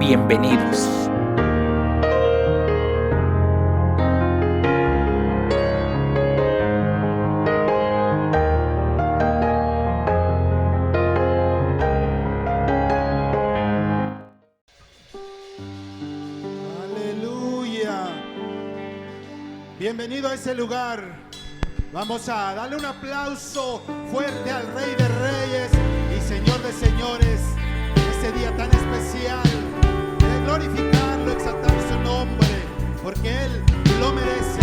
Bienvenidos. Bienvenido a ese lugar. Vamos a darle un aplauso fuerte al Rey de Reyes y Señor de Señores. Este día tan especial, de glorificarlo, exaltar su nombre, porque Él lo merece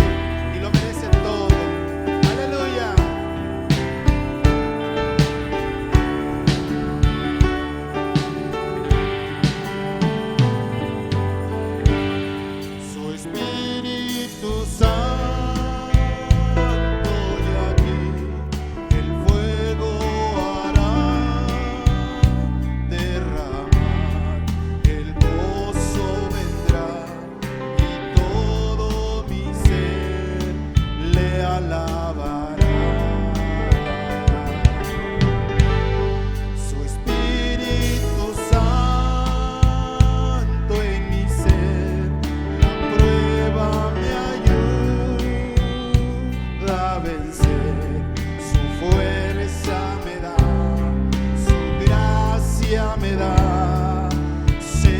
y lo merece todo. Aleluya. Su Espíritu Santo. Me da seguridad.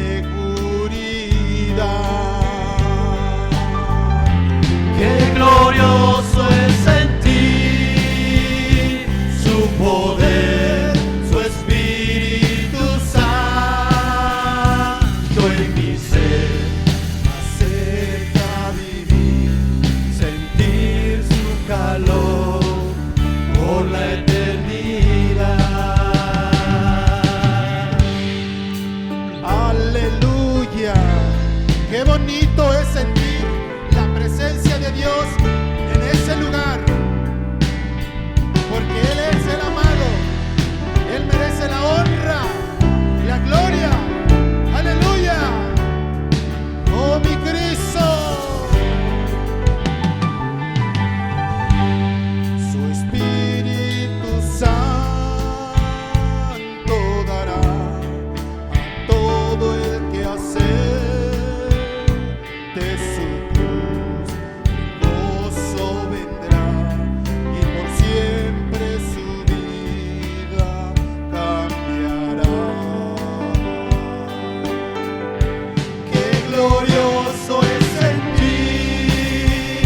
Qué glorioso es sentir su poder, su Espíritu Santo en mi ser. Acerca vivir, sentir su calor por la eternidad. Qué bonito es sentir la presencia de Dios en ese lugar, porque Él es el amado, Él merece la honra y la gloria. Aleluya. Oh, mi Cristo. Su Espíritu Santo dará a todo el que hace de su cruz, gozo vendrá y por siempre su vida cambiará. Qué glorioso es sentir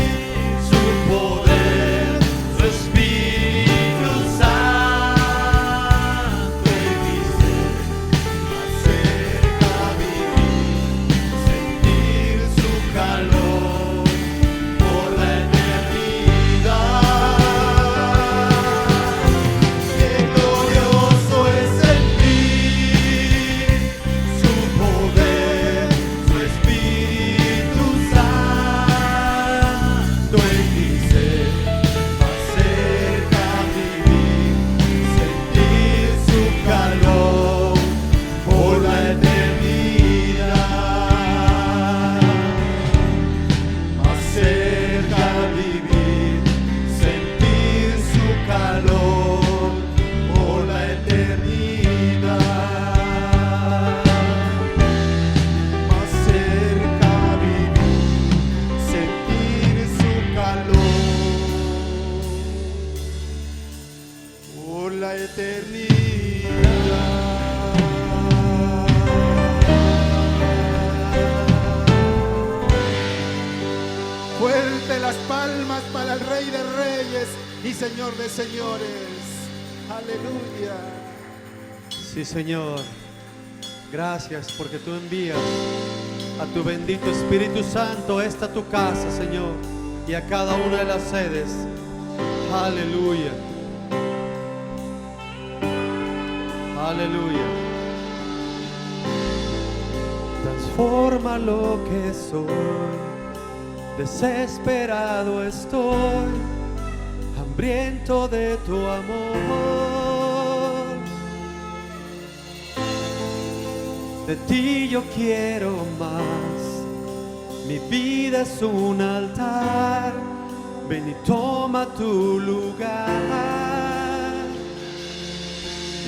su poder, su Espíritu Santo en mi ser. Acerca vivir, sentir su calor por la eternidad. Qué glorioso es sentir su poder, su Espíritu Santo en mi ser. Acerca vivir, sentir su calor por la eternidad. Más cerca vivir, sentir su calor por la eternidad. Más cerca vivir, sentir su calor por la eternidad. Fuerte las palmas para el Rey de Reyes y Señor de Señores. Aleluya. Sí, Señor. Gracias porque tú envías a tu bendito Espíritu Santo a esta tu casa, Señor, y a cada una de las sedes. Aleluya. Aleluya. Transforma lo que soy. Desesperado estoy, hambriento de tu amor. De ti yo quiero más. Mi vida es un altar. Ven y toma tu lugar.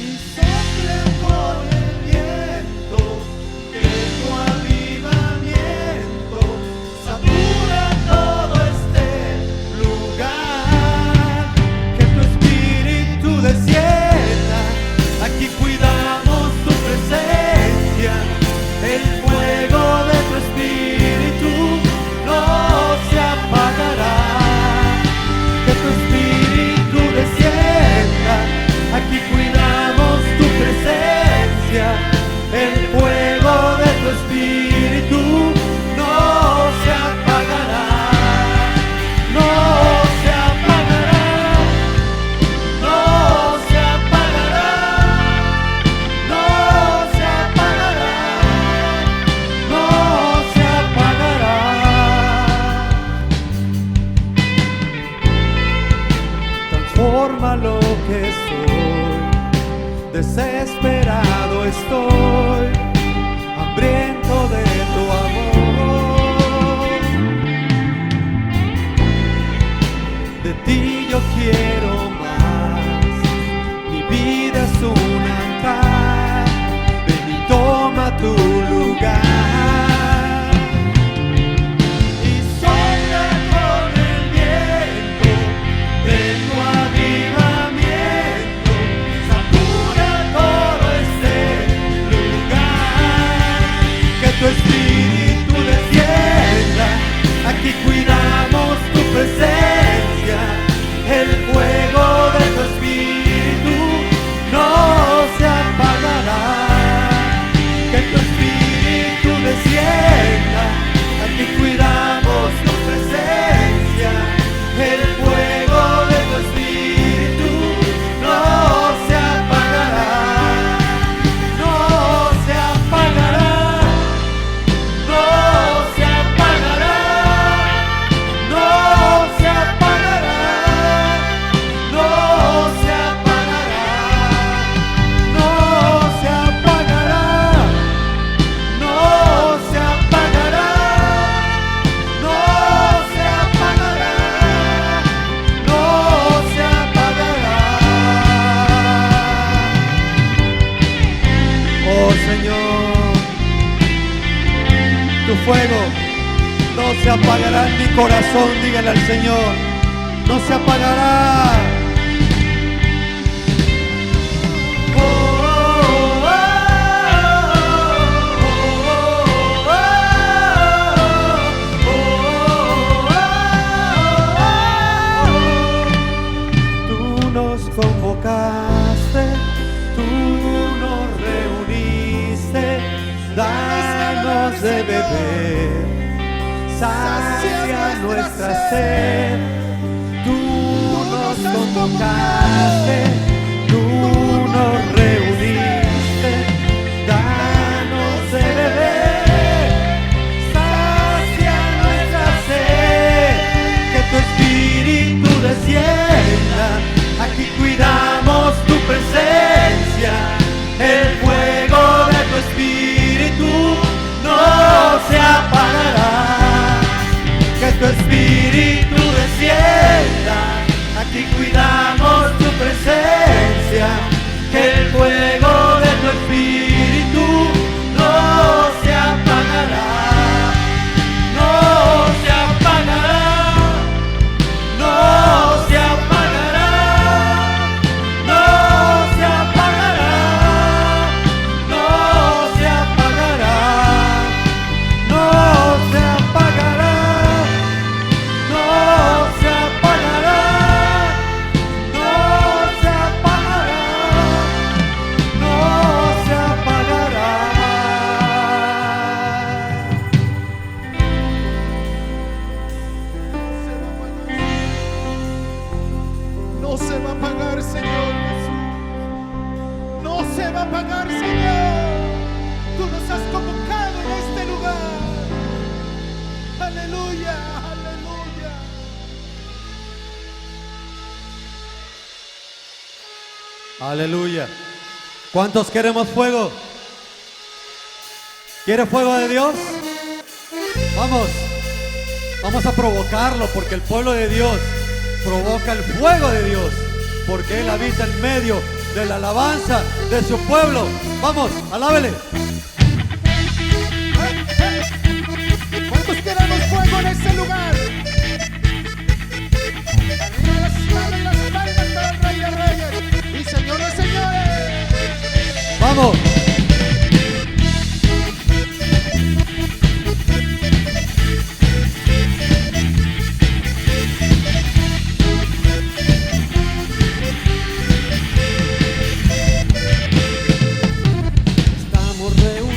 Y sopla con el viento que tu desesperado estoy, hambriento de tu amor. De ti yo quiero más, mi vida es un altar, ven y toma tu lugar. Tu espíritu descienda, aquí cuidamos tu presencia, el fuego de tu espíritu no se apagará. Que tu espíritu descienda, aquí cuidamos tu presencia, el fuego de tu espíritu no se apagará, no se apagará. Fuego no se apagará en mi corazón, dígale al Señor, no se apagará. Tú nos convocaste, tú nos reuniste, danos de beber, sacia nuestra sed. Tú nos convocaste, tú nos reuniste, danos de beber, sacia nuestra sed. Que tu espíritu descienda, aquí cuidamos tu presencia, el fuego de tu espíritu no se apagará. Que tu espíritu descienda, aquí cuidamos tu presencia, que el fuego de tu espíritu no se apagará, no se apagará, no se apagará, no se apagará, no se apagará, no se apagará, no se apagará, no se apagará, no se apagará. No se va a apagar, Señor Jesús. No se va a apagar, Señor. Tú nos has convocado en este lugar. Aleluya, aleluya. Aleluya. ¿Cuántos queremos fuego? ¿Quiere fuego de Dios? Vamos a provocarlo, porque el pueblo de Dios provoca el fuego de Dios, porque Él habita en medio de la alabanza de su pueblo. Vamos, alábele. ¿Cuántos queremos fuego en este lugar? Arriba las manos y las palmas para el Rey de Reyes y Señor de Señores. Vamos. Estamos reunidos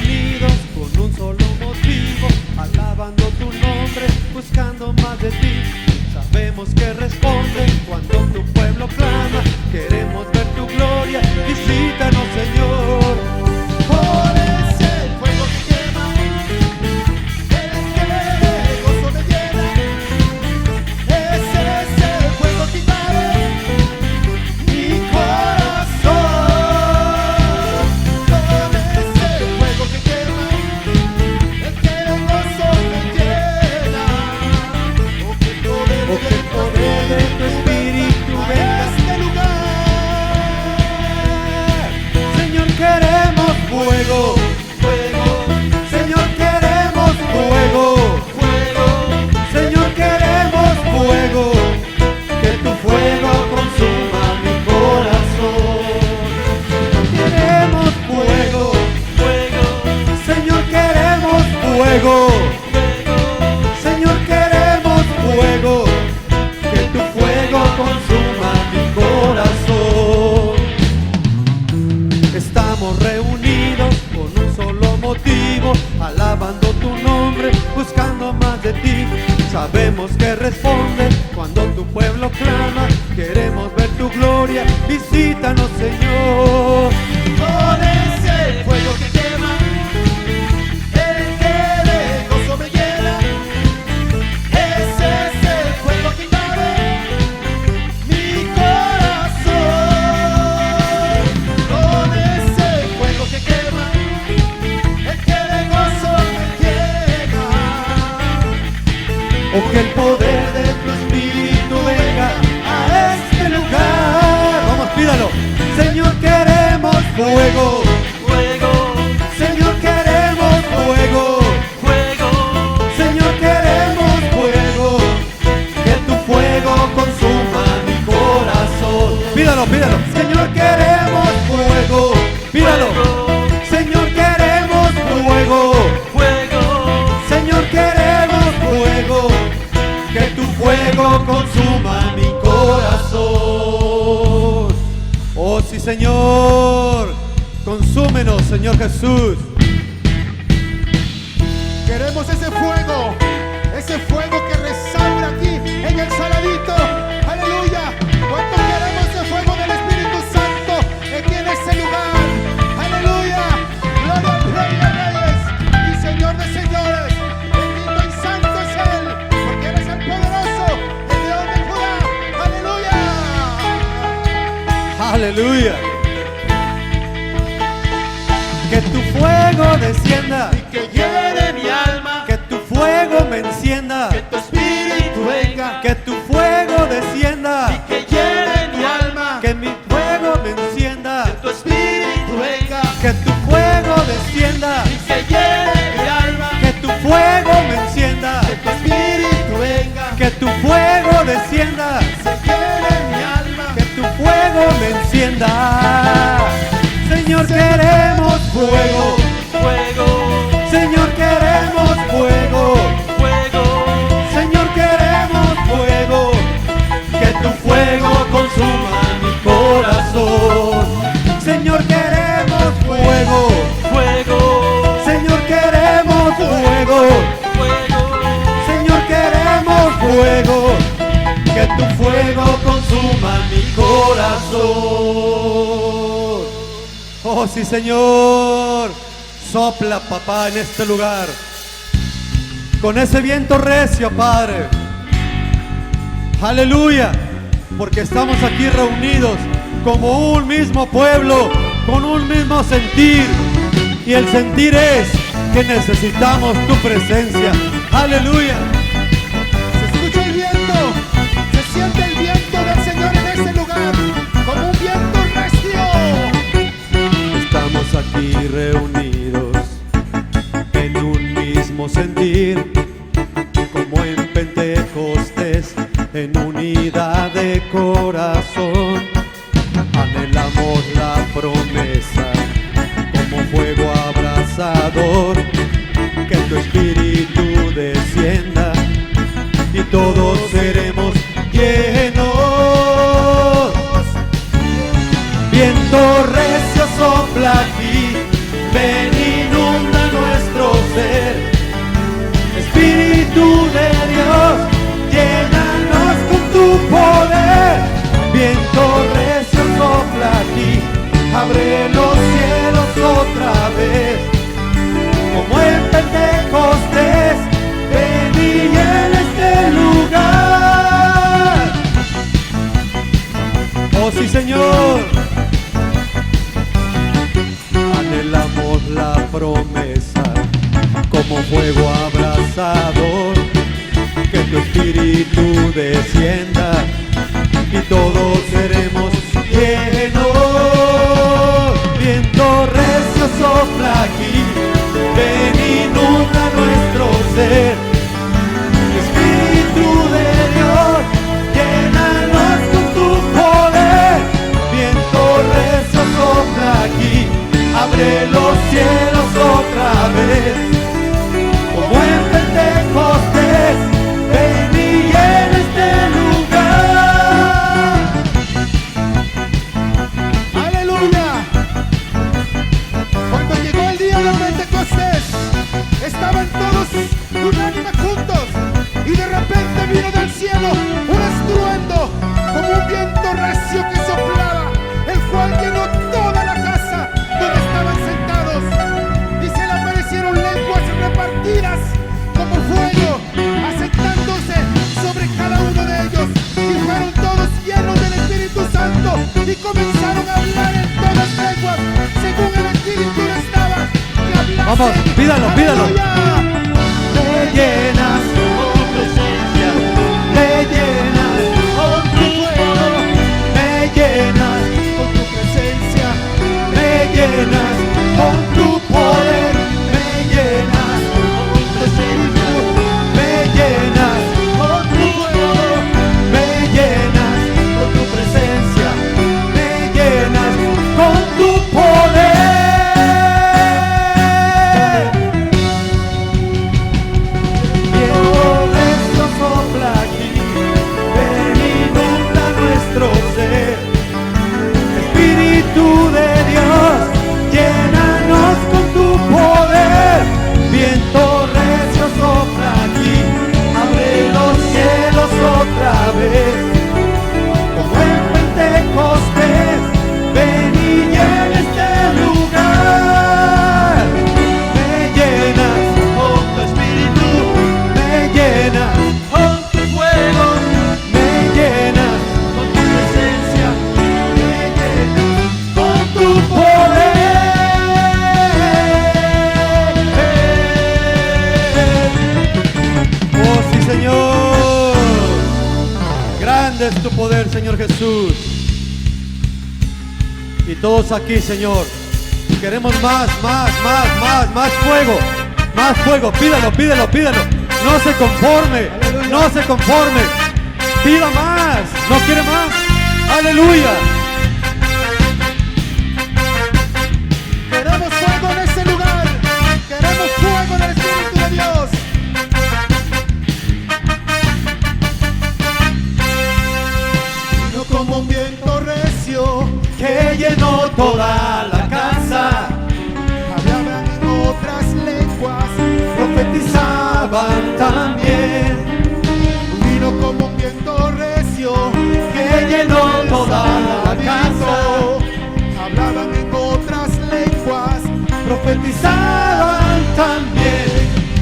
fuego. Señor, queremos fuego, que tu fuego consuma mi corazón. Estamos reunidos con un solo motivo, alabando tu nombre, buscando más de ti. Sabemos que respondes cuando tu pueblo clama. Queremos ver tu gloria, visítanos, Señor. Con ese fuego que quema, el que de gozo me llena. Ese es el fuego que invade mi corazón. Con ese fuego que quema, el que de gozo me llena. Oh, que el poder de tu Espíritu venga a este lugar. Vamos, pídalo. Señor, queremos fuego. Fuego, Señor, queremos fuego. fuego, Señor, queremos fuego. Que tu fuego consuma mi corazón. Pídalo, pídalo. Señor, queremos fuego. Pídalo. Señor, queremos fuego. fuego, Señor, queremos fuego. Que tu fuego consuma mi corazón. Oh, sí, Señor. Consúmenos, Señor Jesús. Queremos ese fuego que resalta aquí en el Saladito. Aleluya. ¿Cuánto queremos ese fuego del Espíritu Santo aquí en ese lugar? Aleluya. Gloria al Rey de Reyes y Señor de Señores. Bendito y santo es Él, porque Él es el poderoso, el León de Judá. Aleluya. Aleluya. Que tu fuego descienda, Que llene mi alma, que tu fuego me encienda, que tu espíritu venga, que tu fuego descienda, que llene mi alma, que mi fuego me encienda, tu espíritu venga, que tu fuego descienda, que llene mi alma, que tu fuego me encienda, tu espíritu venga, que tu fuego descienda, que llene mi alma. que tu fuego me encienda. Señor, queremos fuego. fuego, Señor, queremos fuego. fuego, Señor, queremos fuego. Que tu fuego consuma mi corazón. Señor, queremos fuego. fuego, Señor, queremos fuego. fuego, Señor, queremos fuego. Que tu fuego consuma mi corazón. Oh, sí, Señor. Sopla, papá, en este lugar. Con ese viento recio, Padre. Aleluya. Porque estamos aquí reunidos como un mismo pueblo, con un mismo sentir. Y el sentir es que necesitamos tu presencia. Aleluya. Se escucha el viento, se siente el viento del Señor en este lugar, como un viento recio. Estamos aquí reunidos en un mismo sentir, como en Pentecostés, en unidad de corazón. Anhelamos la promesa como fuego abrasador, que tu espíritu descienda y todos seremos llenos. Viento recio sopla aquí, ven, inunda nuestro ser. Espíritu de Dios, llénanos con tu poder. Viento recio sopla aquí, abre los cielos otra vez. Como en Pentecostés, ven y llena este lugar. Oh, sí, Señor. Anhelamos la promesa como fuego abrasador, que tu espíritu descienda y todos seremos llenos. Viento recio sopla aquí, ven, inunda nuestro ser. Espíritu de Dios, llénanos con tu poder. Viento recio sopla aquí, abre los cielos otra vez. estaban todos unánimes juntos y de repente vino del cielo un estruendo como un viento recio que soplaba, el cual llenó toda la casa donde estaban sentados, y se le aparecieron lenguas repartidas como fuego, asentándose sobre cada uno de ellos, y fueron todos llenos del Espíritu Santo y comenzaron a hablar en todas lenguas según el Espíritu les daba que hablasen. Vamos, pídalo, pídalo. ¡Aleluya! Me llenas con tu presencia, me llenas con tu fuego, me llenas Con tu presencia, me llenas con tu poder, me llenas con tu espíritu, me llenas con tu fuego, me llenas con tu presencia, me llenas con tu poder. Viento recio sopla aquí, ven y inunda nuestro ser. Espíritu de Dios, llénanos con tu poder. Viento recio sopla aquí, abre los cielos otra vez. Como en Pentecostés, ven y llena este lugar. Me llenas con tu espíritu, me llenas con tu fuego, me llenas con tu presencia, me llenas con tu poder. Oh sí, Señor, grande es tu poder, Señor Jesús. Y todos aquí, Señor, queremos más fuego, más fuego. Pídalo, pídalo, pídalo. No se conforme, no se conforme. Pida más, no quiere más. Aleluya. queremos fuego en este lugar, queremos fuego en el Espíritu de Dios. Vino como un viento recio, Que llenó toda la casa, hablaban en otras lenguas, profetizaban también. vino como un viento recio, Que llenó toda la casa, hablaban en otras lenguas, profetizaban también.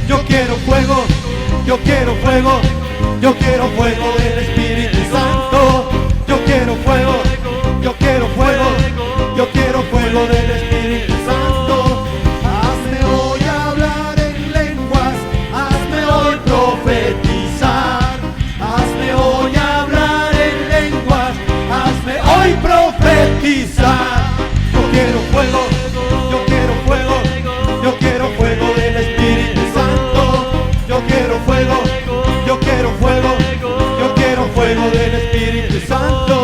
Yo quiero fuego, yo quiero fuego, yo quiero fuego del Espíritu Santo. Yo quiero fuego, yo quiero fuego, yo quiero fuego del Espíritu Santo. hazme hoy hablar en lenguas, Hazme hoy profetizar, hazme hoy hablar en lenguas, hazme hoy profetizar. Yo quiero fuego, yo quiero fuego, yo quiero fuego del Espíritu Santo. Yo quiero fuego, yo quiero fuego, yo quiero fuego del Espíritu Santo.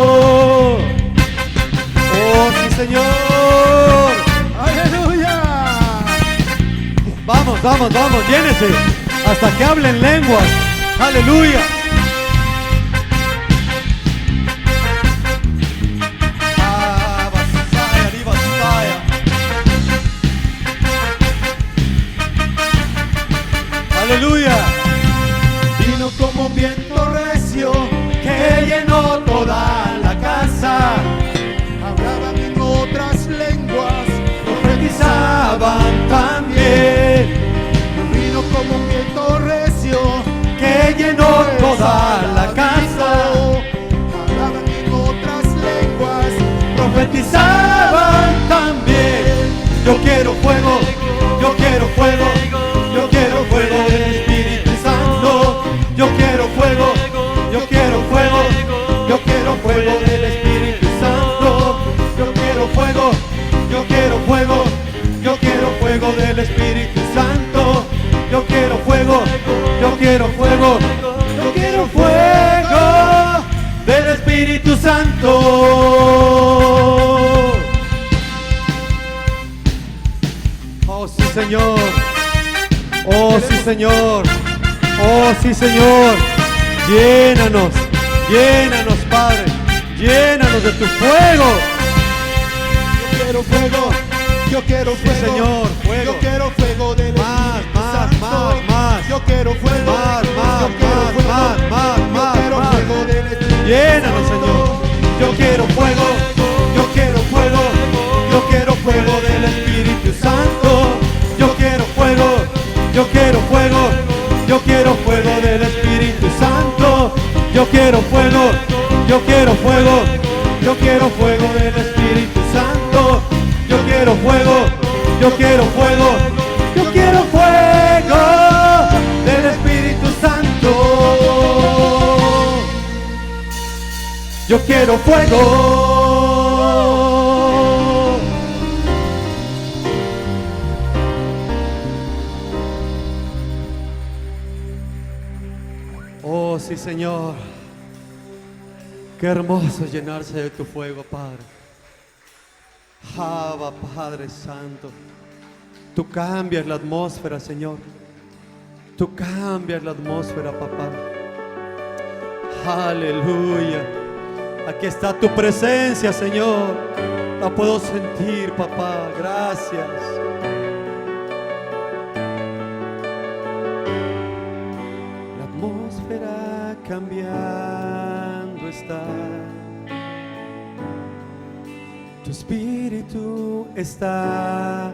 Oh sí, Señor. aleluya. Vamos, vamos, vamos, llénese hasta que hablen lenguas. Aleluya. Ah, basaya, di basaya. Aleluya. Vino como un viento recio, Que llenó toda la casa, hablaban en otras lenguas, profetizaban también. vino como un viento recio, Que llenó toda la casa, hablaban en otras lenguas, profetizaban también. Yo quiero fuego, yo quiero fuego, yo quiero fuego del Espíritu Santo. Yo quiero fuego, yo quiero fuego, yo quiero fuego del Espíritu Santo. Yo quiero fuego, yo quiero fuego, yo quiero fuego del Espíritu Santo. Yo quiero fuego, yo quiero fuego, yo quiero fuego del Espíritu Santo. Oh sí, Señor. Oh sí, Señor. Oh sí, Señor. Llénanos, llénanos, Padre. Llénanos de tu fuego. yo quiero fuego, yo quiero Sí, fuego, Señor, fuego. yo quiero fuego del Más, Espíritu más, Santo. más. Yo quiero fuego. Más, Yo quiero fuego. más, Yo quiero más. fuego del Espíritu Llénalo, Santo. Señor. Yo quiero fuego, yo quiero fuego, yo quiero fuego del Espíritu Santo. Yo quiero fuego, yo quiero fuego, yo quiero fuego del Espíritu Santo. Yo quiero fuego, yo quiero fuego, yo quiero fuego del Espíritu Santo. Yo quiero fuego, yo quiero fuego, yo quiero fuego del Espíritu Santo. Yo quiero fuego. Oh, sí, Señor. Qué hermoso llenarse de tu fuego, Padre. Abba, Padre Santo. Tú cambias la atmósfera, Señor. Tú cambias la atmósfera, papá. Aleluya. Aquí está tu presencia, Señor. La puedo sentir, papá. Gracias. La atmósfera cambiando está. Tu espíritu está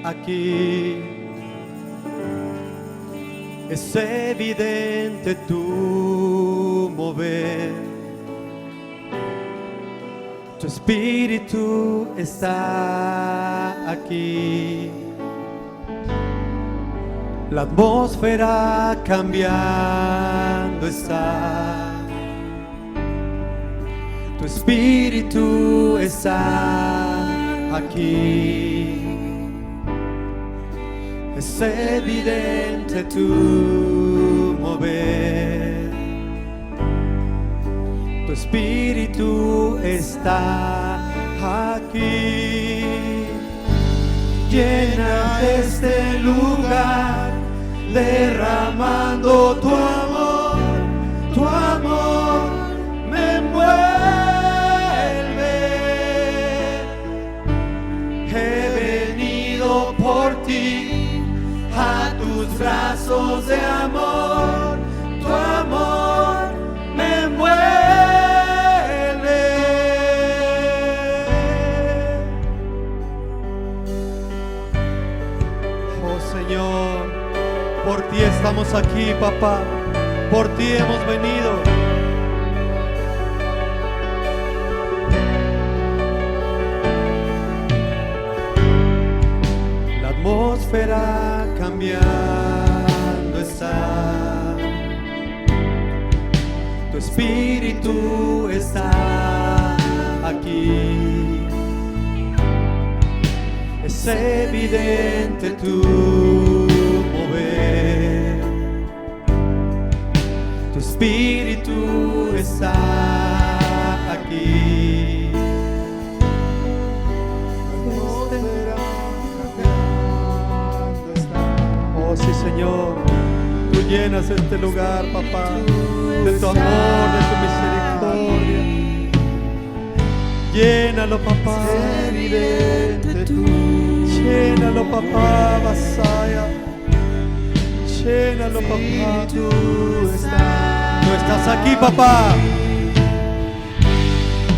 aquí. Es evidente tu mover. Tu espíritu está aquí. La atmósfera cambiando está. Tu espíritu está aquí. Es evidente tu mover. Tu espíritu está aquí. Llena este lugar, derramando tu amor. Tu amor me envuelve. He venido por ti a tus brazos de amor. Tu amor me envuelve. Señor, por ti estamos aquí, papá. Por ti hemos venido. La atmósfera cambiando está. Tu espíritu está aquí. Es evidente tu mover. Tu espíritu está aquí. Oh sí, Señor, tú llenas este lugar, papá, de tu amor, de tu misericordia. Llénalo, papá. Llénalo, papá, Vasaya. Llénalo, papá. Tú estás aquí, papá.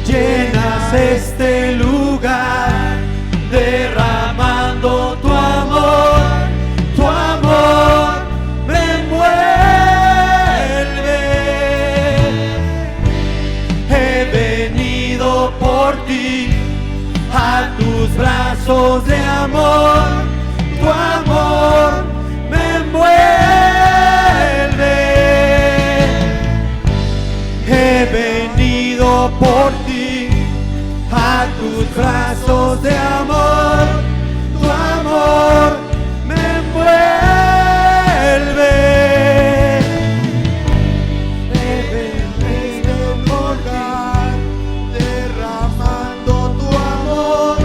Llenas este lugar, derramando tu amor. Tu amor me envuelve. He venido por ti a tus brazos de amor. Tu amor me envuelve. He venido por ti a tus brazos de amor. Tu amor me envuelve. He venido por ti derramando tu amor.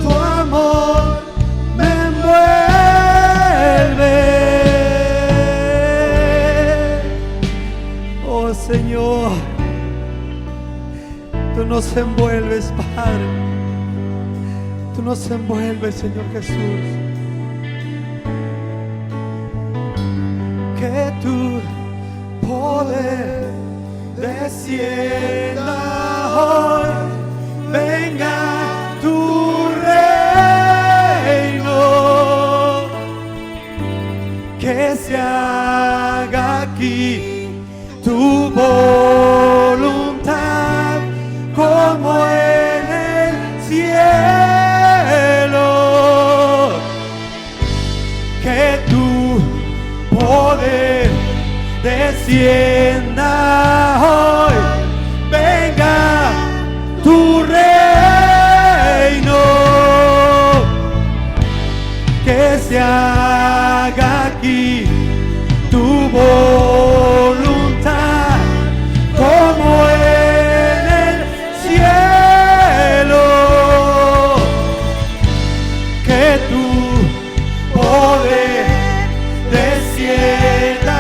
Tu amor me envuelve. Oh Señor, tú nos envuelves, Padre. Tú nos envuelves, Señor Jesús. que tu poder descienda hoy, venga tu reino, que se haga aquí tu voluntad como en el cielo, que tu poder descienda hoy, venga tu reino, que se haga aquí tu voluntad como en el cielo, que tu poder descienda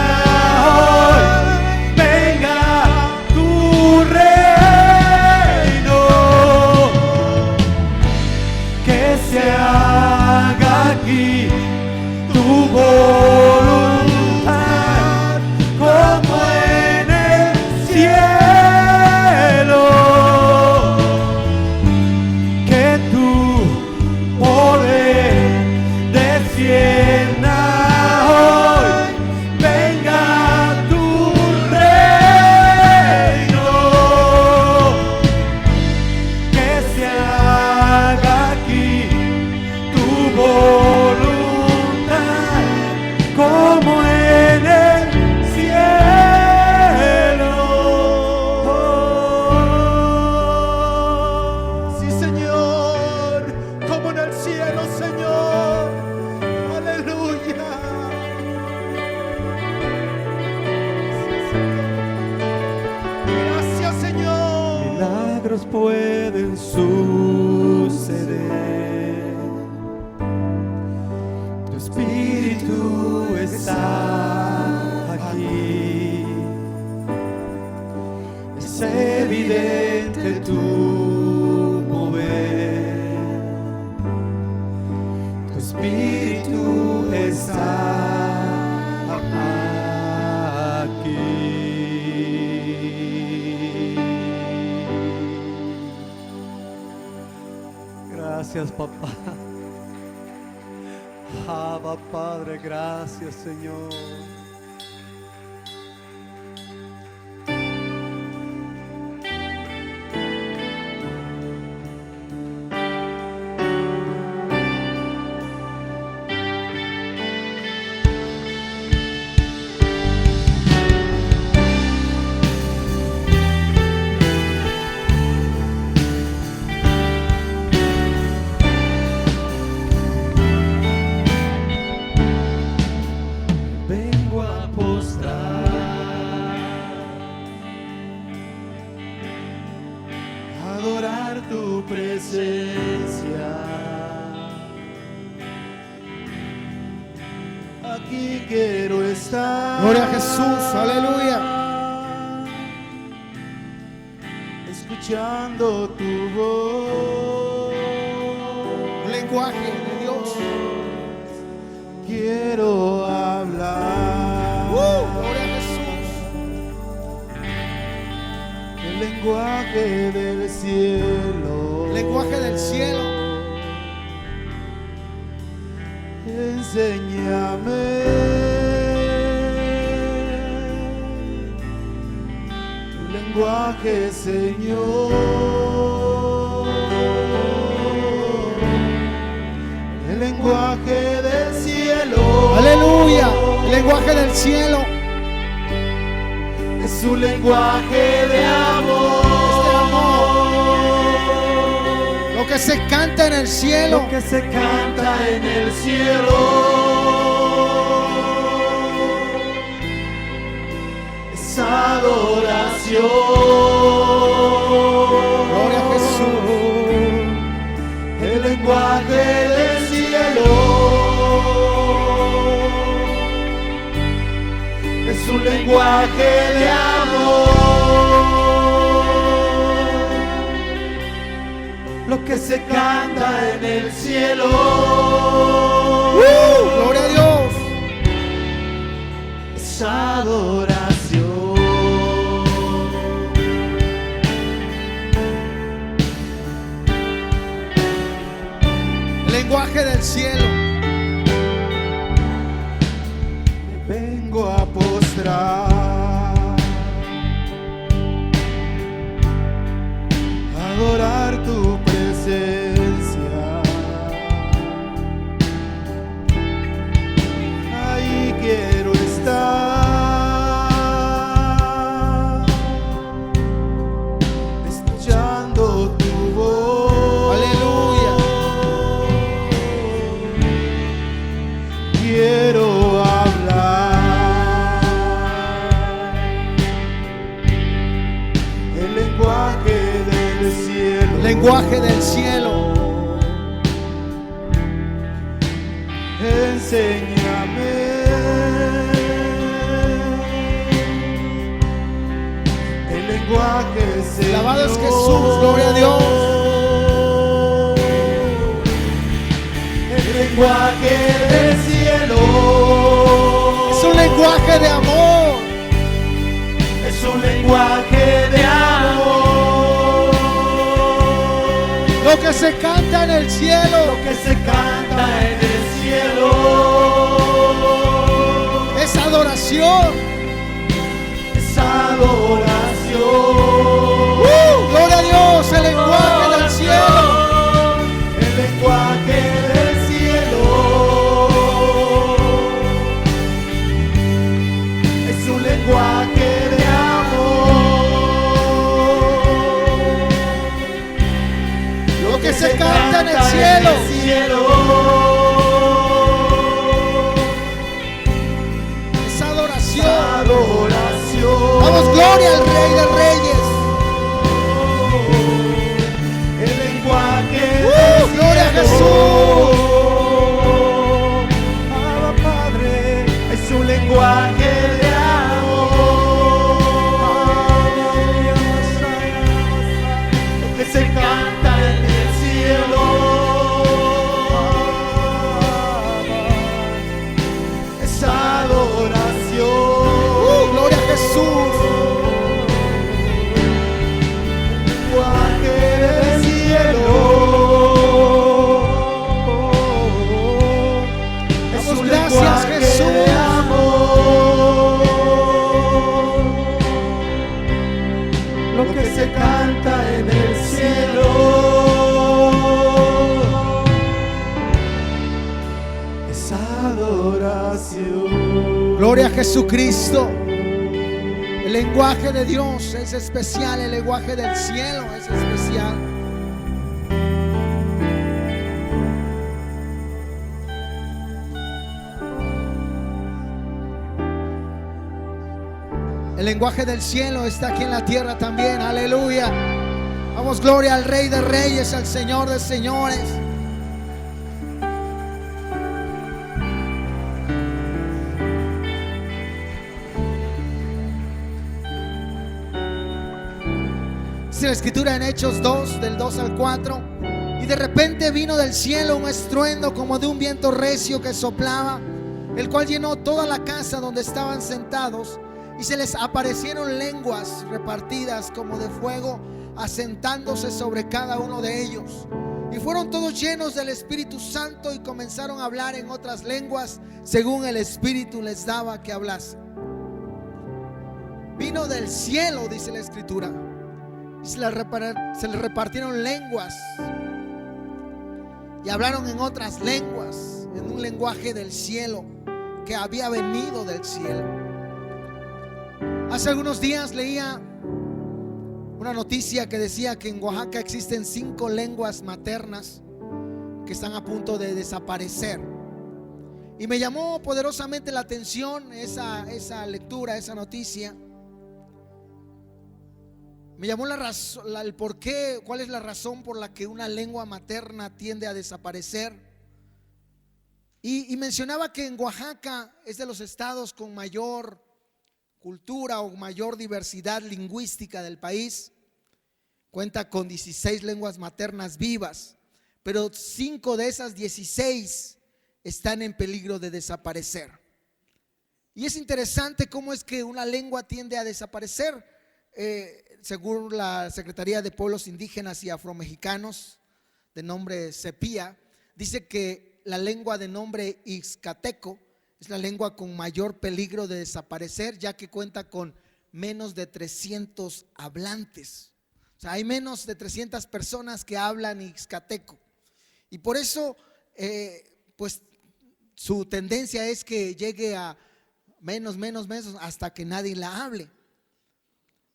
hoy, venga tu reino, que se haga aquí tu voluntad como en el cielo, que tu poder descienda hoy, venga tu reino, que se haga aquí tu voluntad como en el cielo. Sí, Señor, como en el cielo, Señor. Aleluya. Gracias, Señor. Milagros pueden suceder, tu espíritu está aquí, es evidente tu mover, tu espíritu está aquí. Gracias, papá. Abba, Padre, gracias, Señor. Vengo a postrar, Adorar tu presencia. Aquí quiero estar. Gloria a Jesús, aleluya. Escuchando tu voz. Un lenguaje de Dios. Quiero hablar. Gloria a Jesús. El lenguaje del cielo. Lenguaje del cielo. Enséñame tu lenguaje, Señor. El lenguaje del cielo. Aleluya. El lenguaje del cielo. Es un lenguaje de amor. Lo que se canta en el cielo. Lo que se canta en el cielo es adoración. Gloria a Jesús. El lenguaje del cielo es un lenguaje de amor. Lo que se canta en el cielo Gloria a Dios. es es adoración. Lenguaje del cielo. Vengo a postrar, adorar tu presencia. Ahí quiero estar, escuchando tu voz. Aleluya. Quiero hablar el lenguaje del cielo. Lenguaje del cielo. Enséñame el lenguaje, Señor. Alabado es Jesús, gloria a Dios. El lenguaje del cielo Es un lenguaje de amor. Es un lenguaje de amor. Lo que se canta en el cielo Lo que se canta en el cielo es adoración. es adoración. Gloria a Dios, el lenguaje del cielo. el lenguaje del cielo es un lenguaje de amor. Lo que se canta en el cielo es adoración. Adoración. Damos gloria al Rey de Reyes. El lenguaje Gloria a del Jesús. cielo. Abba, Padre, es un lenguaje de amor. Lo que se canta en el cielo es adoración. Gloria a Jesús. Lenguaje del cielo es Damos un gracias, lenguaje Jesús. de amor. Lo que se canta en el cielo es adoración. Gloria a Jesucristo. El lenguaje de Dios es especial. El lenguaje del cielo es especial. El lenguaje del cielo está aquí en la tierra también. Aleluya. Damos gloria al Rey de Reyes, al Señor de Señores. Dice la escritura en Hechos 2, del 2 al 4. Y de repente vino del cielo un estruendo como de un viento recio que soplaba, el cual llenó toda la casa donde estaban sentados. Y se les aparecieron lenguas repartidas como de fuego, asentándose sobre cada uno de ellos. Y fueron todos llenos del Espíritu Santo y comenzaron a hablar en otras lenguas según el Espíritu les daba que hablasen. Vino del cielo, dice la escritura, y se les repartieron lenguas y hablaron en otras lenguas, en un lenguaje del cielo que había venido del cielo. Hace algunos días leía una noticia que decía que en Oaxaca existen 5 lenguas maternas que están a punto de desaparecer. Y me llamó poderosamente la atención esa lectura, esa noticia. Me llamó el por qué, cuál es la razón por la que una lengua materna tiende a desaparecer. Y mencionaba que en Oaxaca es de los estados con mayor cultura o mayor diversidad lingüística del país. Cuenta con 16 lenguas maternas vivas, pero 5 de esas 16 están en peligro de desaparecer. Y es interesante cómo es que una lengua tiende a desaparecer. Según la Secretaría de Pueblos Indígenas y Afromexicanos, de nombre CEPIA, dice que la lengua de nombre ixcateco es la lengua con mayor peligro de desaparecer, ya que cuenta con menos de 300 hablantes. O sea, hay menos de 300 personas que hablan ixcateco. Y por eso, pues su tendencia es que llegue a menos, hasta que nadie la hable.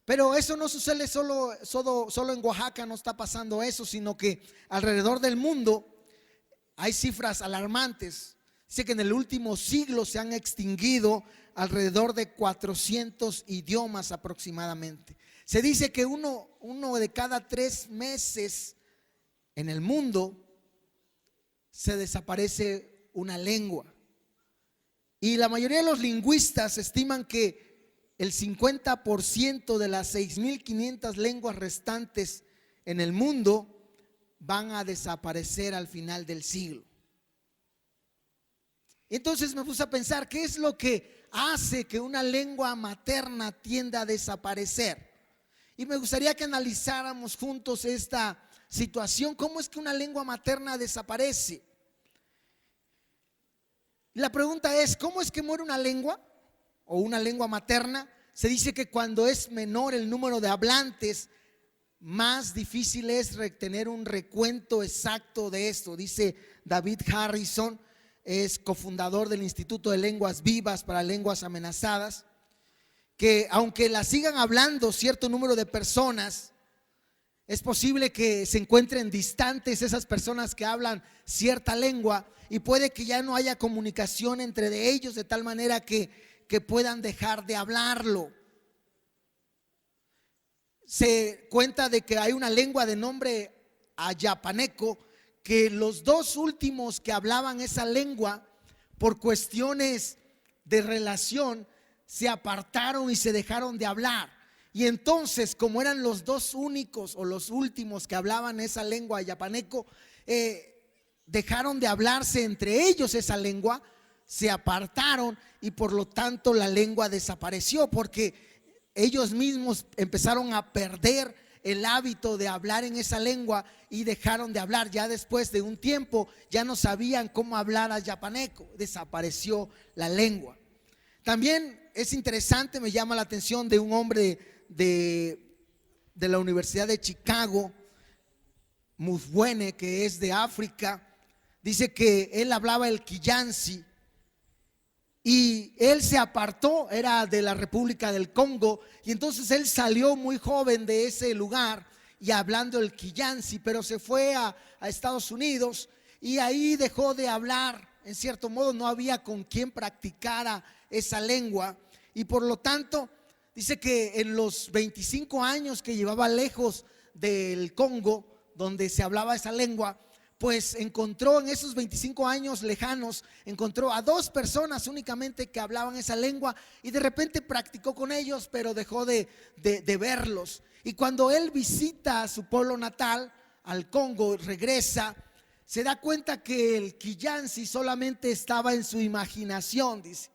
Pero eso no sucede solo en Oaxaca, no está pasando eso, sino que alrededor del mundo hay cifras alarmantes. Dice que en el último siglo se han extinguido alrededor de 400 idiomas aproximadamente. Se dice que uno de cada 3 meses en el mundo se desaparece una lengua. Y la mayoría de los lingüistas estiman que el 50% de las 6.500 lenguas restantes en el mundo van a desaparecer al final del siglo. Entonces me puse a pensar, ¿qué es lo que hace que una lengua materna tienda a desaparecer? Y me gustaría que analizáramos juntos esta situación. ¿Cómo es que una lengua materna desaparece? La pregunta es, ¿cómo es que muere una lengua o una lengua materna? Se dice que cuando es menor el número de hablantes, más difícil es tener un recuento exacto de esto. Dice David Harrison, es cofundador del Instituto de Lenguas Vivas para Lenguas Amenazadas, que aunque la sigan hablando cierto número de personas, es posible que se encuentren distantes esas personas que hablan cierta lengua, y puede que ya no haya comunicación entre de ellos de tal manera que puedan dejar de hablarlo. Se cuenta de que hay una lengua de nombre ayapaneco, que los 2 últimos que hablaban esa lengua, por cuestiones de relación, se apartaron y se dejaron de hablar. Y entonces, como eran los 2 únicos o los últimos que hablaban esa lengua ayapaneco, dejaron de hablarse entre ellos esa lengua, se apartaron y por lo tanto la lengua desapareció, porque ellos mismos empezaron a perder el hábito de hablar en esa lengua y dejaron de hablar. Ya después de un tiempo ya no sabían cómo hablar ayapaneco, desapareció la lengua. También es interesante, me llama la atención de un hombre de la Universidad de Chicago, Mufwene, que es de África. Dice que él hablaba el Kiyansi y él se apartó, era de la República del Congo, y entonces él salió muy joven de ese lugar y hablando el Kiyansi, pero se fue a Estados Unidos y ahí dejó de hablar. En cierto modo no había con quien practicara esa lengua, y por lo tanto dice que en los 25 años que llevaba lejos del Congo, donde se hablaba esa lengua, pues encontró en esos 25 años lejanos, encontró a 2 personas únicamente que hablaban esa lengua, y de repente practicó con ellos, pero dejó de verlos. Y cuando él visita a su pueblo natal, al Congo, regresa, se da cuenta que el Kiyansi solamente estaba en su imaginación, dice.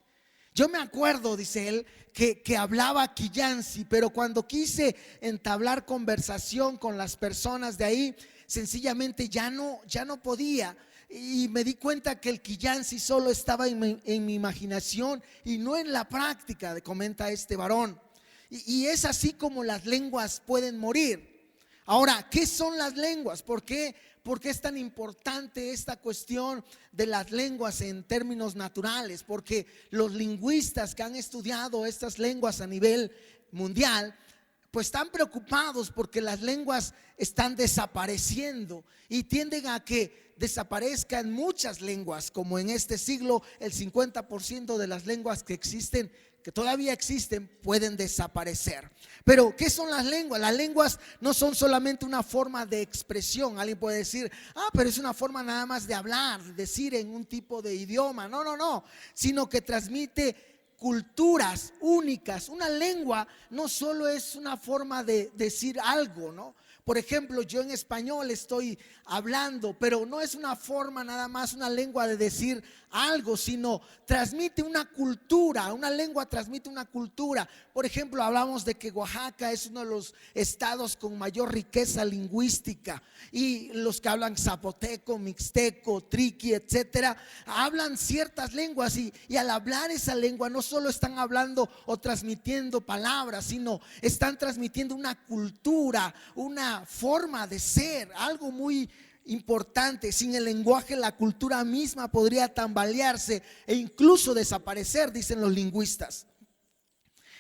Yo me acuerdo, dice él, que hablaba Kiyansi, pero cuando quise entablar conversación con las personas de ahí, sencillamente ya no podía, y me di cuenta que el Kiyansi solo estaba en mi imaginación y no en la práctica, comenta este varón. Y es así como las lenguas pueden morir. Ahora, ¿qué son las lenguas? ¿Por qué es tan importante esta cuestión de las lenguas en términos naturales? Porque los lingüistas que han estudiado estas lenguas a nivel mundial, pues están preocupados porque las lenguas están desapareciendo y tienden a que desaparezcan muchas lenguas, como en este siglo el 50% de las lenguas que existen, que todavía existen, pueden desaparecer. Pero ¿qué son las lenguas? Las lenguas no son solamente una forma de expresión. Alguien puede decir, pero es una forma nada más de hablar, decir en un tipo de idioma. No, sino que transmite culturas únicas. Una lengua no solo es una forma de decir algo, ¿no? Por ejemplo, yo en español estoy hablando, pero no es una forma nada más, una lengua de decir algo, sino transmite una cultura. Una lengua transmite una cultura. Por ejemplo, hablamos de que Oaxaca es uno de los estados con mayor riqueza lingüística, y los que hablan zapoteco, mixteco, triqui, etcétera, hablan ciertas lenguas, y al hablar esa lengua no solo están hablando o transmitiendo palabras, sino están transmitiendo una cultura, una forma de ser, algo muy importante. Sin el lenguaje, la cultura misma podría tambalearse e incluso desaparecer, dicen los lingüistas.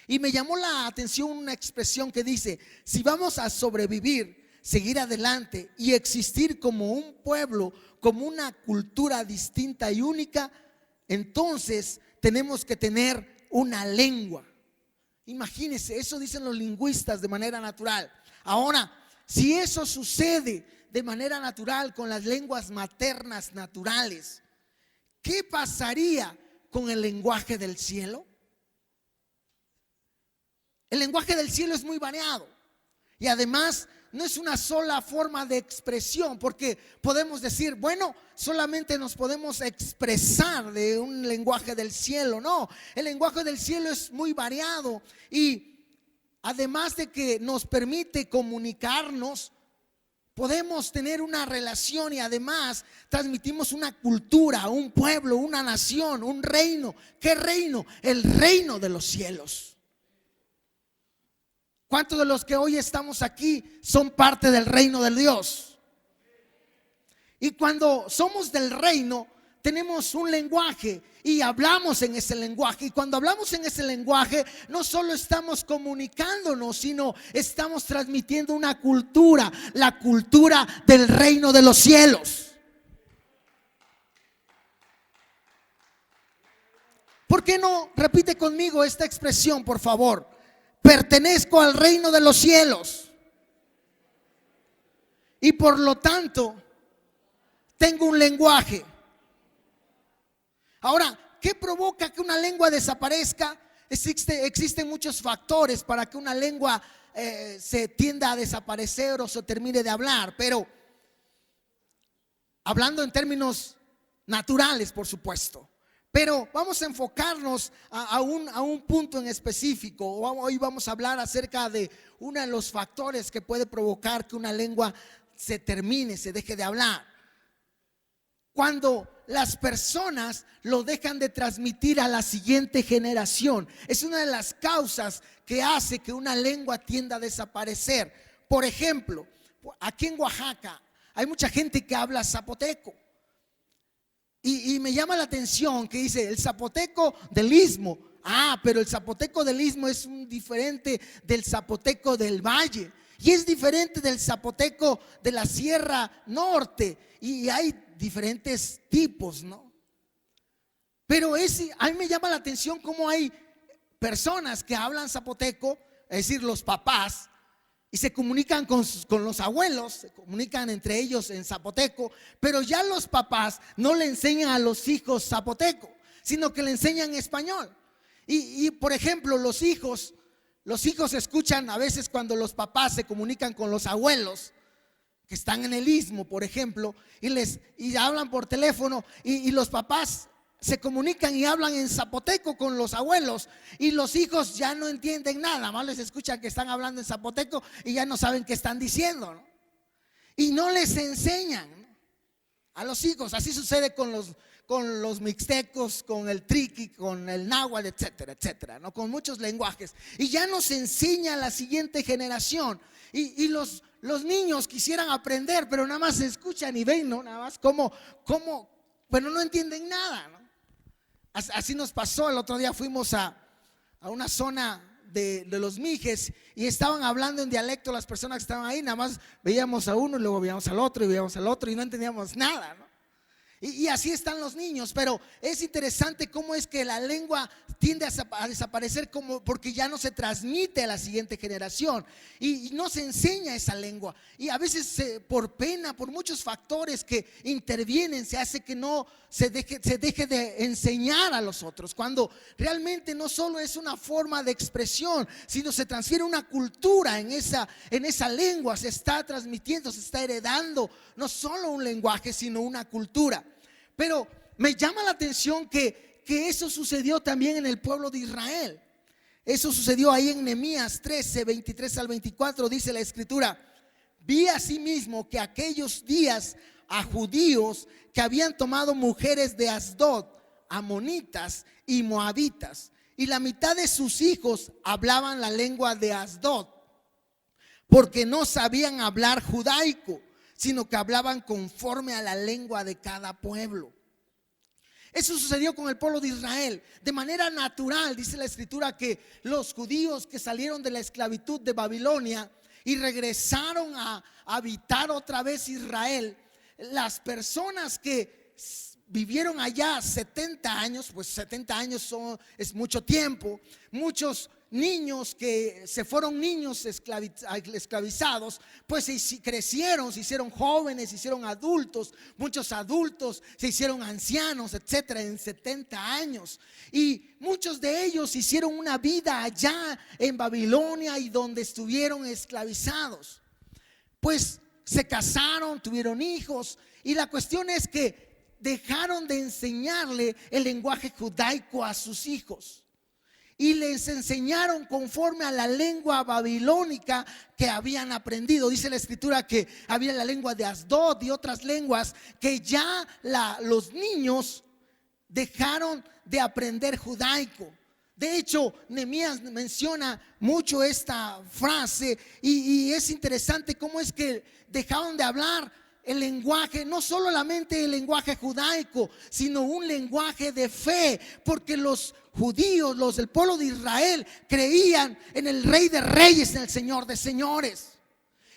Y me llamó la atención una expresión que dice: si vamos a sobrevivir, seguir adelante y existir como un pueblo, como una cultura distinta y única, entonces tenemos que tener una lengua. Imagínense, eso dicen los lingüistas de manera natural. Ahora, si eso sucede de manera natural con las lenguas maternas naturales, ¿qué pasaría con el lenguaje del cielo? El lenguaje del cielo es muy variado, y además no es una sola forma de expresión, porque podemos decir, bueno, solamente nos podemos expresar de un lenguaje del cielo. No, el lenguaje del cielo es muy variado, y además de que nos permite comunicarnos, podemos tener una relación, y además transmitimos una cultura, un pueblo, una nación, un reino. ¿Qué reino? El reino de los cielos. ¿Cuántos de los que hoy estamos aquí son parte del reino de Dios? Y cuando somos del reino, tenemos un lenguaje y hablamos en ese lenguaje. Y cuando hablamos en ese lenguaje, no solo estamos comunicándonos, sino estamos transmitiendo una cultura, la cultura del reino de los cielos. ¿Por qué no repite conmigo esta expresión, por favor? Pertenezco al reino de los cielos, y por lo tanto tengo un lenguaje. Ahora, ¿qué provoca que una lengua desaparezca? Existen muchos factores para que una lengua se tienda a desaparecer o se termine de hablar, pero hablando en términos naturales, por supuesto. Pero vamos a enfocarnos a un punto en específico. Hoy vamos a hablar acerca de uno de los factores que puede provocar que una lengua se termine, se deje de hablar. Cuando las personas lo dejan de transmitir a la siguiente generación, es una de las causas que hace que una lengua tienda a desaparecer. Por ejemplo, aquí en Oaxaca hay mucha gente que habla zapoteco. Y me llama la atención que dice el zapoteco del istmo. Pero el zapoteco del istmo es diferente del zapoteco del valle, y es diferente del zapoteco de la Sierra Norte, y hay diferentes tipos, ¿no? Pero a mí me llama la atención cómo hay personas que hablan zapoteco, es decir, los papás, y se comunican con los abuelos, se comunican entre ellos en zapoteco, pero ya los papás no le enseñan a los hijos zapoteco, sino que le enseñan español. Y por ejemplo, los hijos escuchan a veces cuando los papás se comunican con los abuelos que están en el istmo, por ejemplo, y hablan por teléfono, y los papás se comunican y hablan en zapoteco con los abuelos, y los hijos ya no entienden nada, más les escuchan que están hablando en zapoteco y ya no saben qué están diciendo, ¿no? Y no les enseñan, ¿no?, a los hijos. Así sucede con los mixtecos, con el triqui, con el náhuatl, etcétera, etcétera, ¿no? Con muchos lenguajes, y ya no se enseña a la siguiente generación. Y los niños quisieran aprender, pero nada más se escuchan y ven, ¿no? Nada más cómo, pero no entienden nada, ¿no? Así nos pasó. El otro día fuimos a una zona de los Mijes, y estaban hablando en dialecto las personas que estaban ahí. Nada más veíamos a uno y luego veíamos al otro y veíamos al otro, y no entendíamos nada, ¿no? Y así están los niños. Pero es interesante cómo es que la lengua tiende a desaparecer, porque ya no se transmite a la siguiente generación, y no se enseña esa lengua. Y a veces por pena, por muchos factores que intervienen, se hace que no se deje de enseñar a los otros, cuando realmente no solo es una forma de expresión, sino se transfiere una cultura en esa lengua. Se está transmitiendo, se está heredando no solo un lenguaje, sino una cultura. Pero me llama la atención que eso sucedió también en el pueblo de Israel. Eso sucedió ahí en Nehemías 13, 23 al 24, dice la escritura: vi asimismo que aquellos días a judíos que habían tomado mujeres de Asdod, amonitas y moabitas, y la mitad de sus hijos hablaban la lengua de Asdod, porque no sabían hablar judaico, sino que hablaban conforme a la lengua de cada pueblo. Eso sucedió con el pueblo de Israel. De manera natural, dice la escritura, que los judíos que salieron de la esclavitud de Babilonia y regresaron a habitar otra vez Israel, las personas que vivieron allá 70 años, pues 70 años es mucho tiempo. Muchos niños que se fueron niños esclavizados, pues crecieron, se hicieron jóvenes, se hicieron adultos. Muchos adultos se hicieron ancianos, etcétera, en 70 años. Y muchos de ellos hicieron una vida allá en Babilonia y donde estuvieron esclavizados. Pues se casaron, tuvieron hijos, y la cuestión es que dejaron de enseñarle el lenguaje judaico a sus hijos y les enseñaron conforme a la lengua babilónica que habían aprendido. Dice la escritura que había la lengua de Asdod y otras lenguas que ya los niños dejaron de aprender judaico. De hecho, Nehemías menciona mucho esta frase y es interesante cómo es que dejaron de hablar el lenguaje, no solamente el lenguaje judaico, sino un lenguaje de fe, porque los judíos, los del pueblo de Israel, creían en el Rey de Reyes, en el Señor de Señores.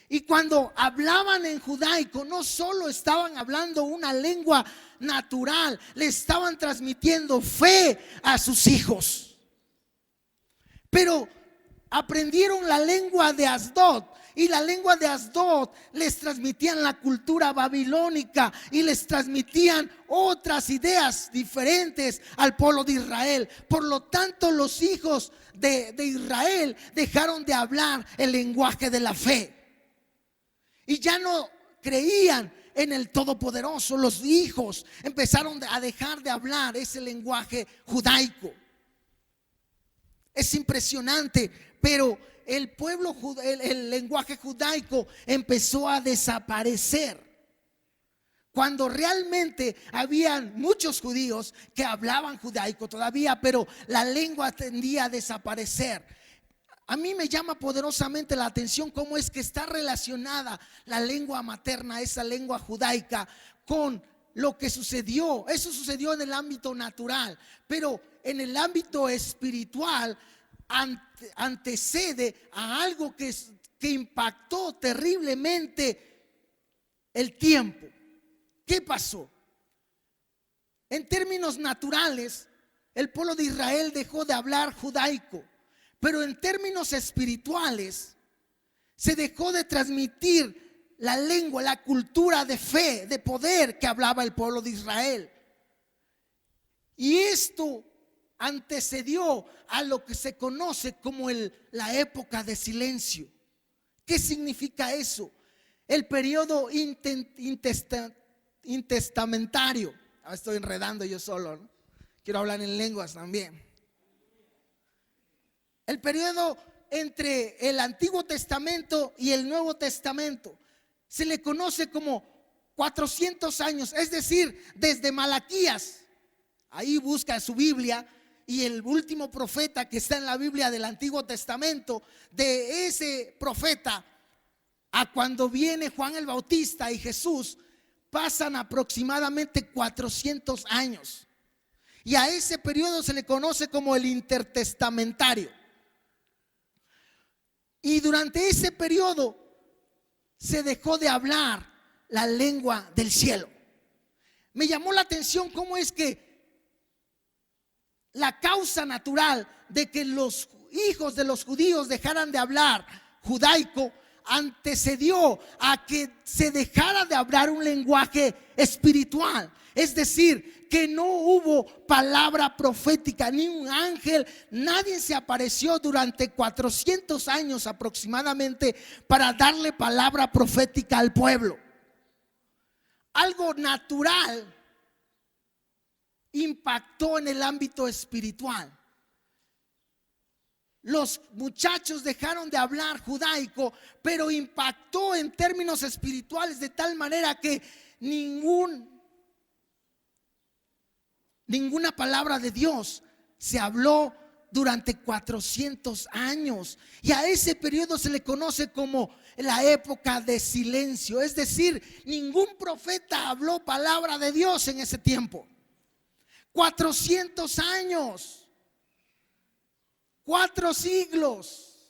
Y cuando hablaban en judaico, no solo estaban hablando una lengua natural, le estaban transmitiendo fe a sus hijos. Pero aprendieron la lengua de Asdod, y la lengua de Asdod les transmitían la cultura babilónica y les transmitían otras ideas diferentes al pueblo de Israel. Por lo tanto, los hijos de Israel dejaron de hablar el lenguaje de la fe y ya no creían en el Todopoderoso. Los hijos empezaron a dejar de hablar ese lenguaje judaico. Es impresionante, pero el lenguaje judaico empezó a desaparecer cuando realmente habían muchos judíos que hablaban judaico todavía, pero la lengua tendía a desaparecer. A mí me llama poderosamente la atención cómo es que está relacionada la lengua materna, esa lengua judaica, con lo que sucedió. Eso sucedió en el ámbito natural, pero en el ámbito espiritual antecede a algo que impactó terriblemente el tiempo. ¿Qué pasó? En términos naturales, el pueblo de Israel dejó de hablar judaico, pero en términos espirituales se dejó de transmitir la lengua, la cultura de fe, de poder que hablaba el pueblo de Israel. Y esto antecedió a lo que se conoce como la época de silencio. ¿Qué significa eso? El periodo intestamentario. Estoy enredando yo solo, ¿no? Quiero hablar en lenguas también. El periodo entre el Antiguo Testamento y el Nuevo Testamento se le conoce como 400 años, es decir, desde Malaquías. Ahí busca su Biblia. Y el último profeta que está en la Biblia del Antiguo Testamento, de ese profeta a cuando viene Juan el Bautista y Jesús, pasan aproximadamente 400 años. Y a ese periodo se le conoce como el intertestamentario. Y durante ese periodo se dejó de hablar la lengua del cielo. Me llamó la atención cómo es que la causa natural de que los hijos de los judíos dejaran de hablar judaico antecedió a que se dejara de hablar un lenguaje espiritual. Es decir, que no hubo palabra profética, ni un ángel, nadie se apareció durante 400 años aproximadamente para darle palabra profética al pueblo. Algo natural impactó en el ámbito espiritual. Los muchachos dejaron de hablar judaico, pero impactó en términos espirituales de tal manera que ninguna palabra de Dios se habló durante 400 años. Y a ese periodo se le conoce como la época de silencio. Es decir, ningún profeta habló palabra de Dios en ese tiempo. 400 años. 4 siglos.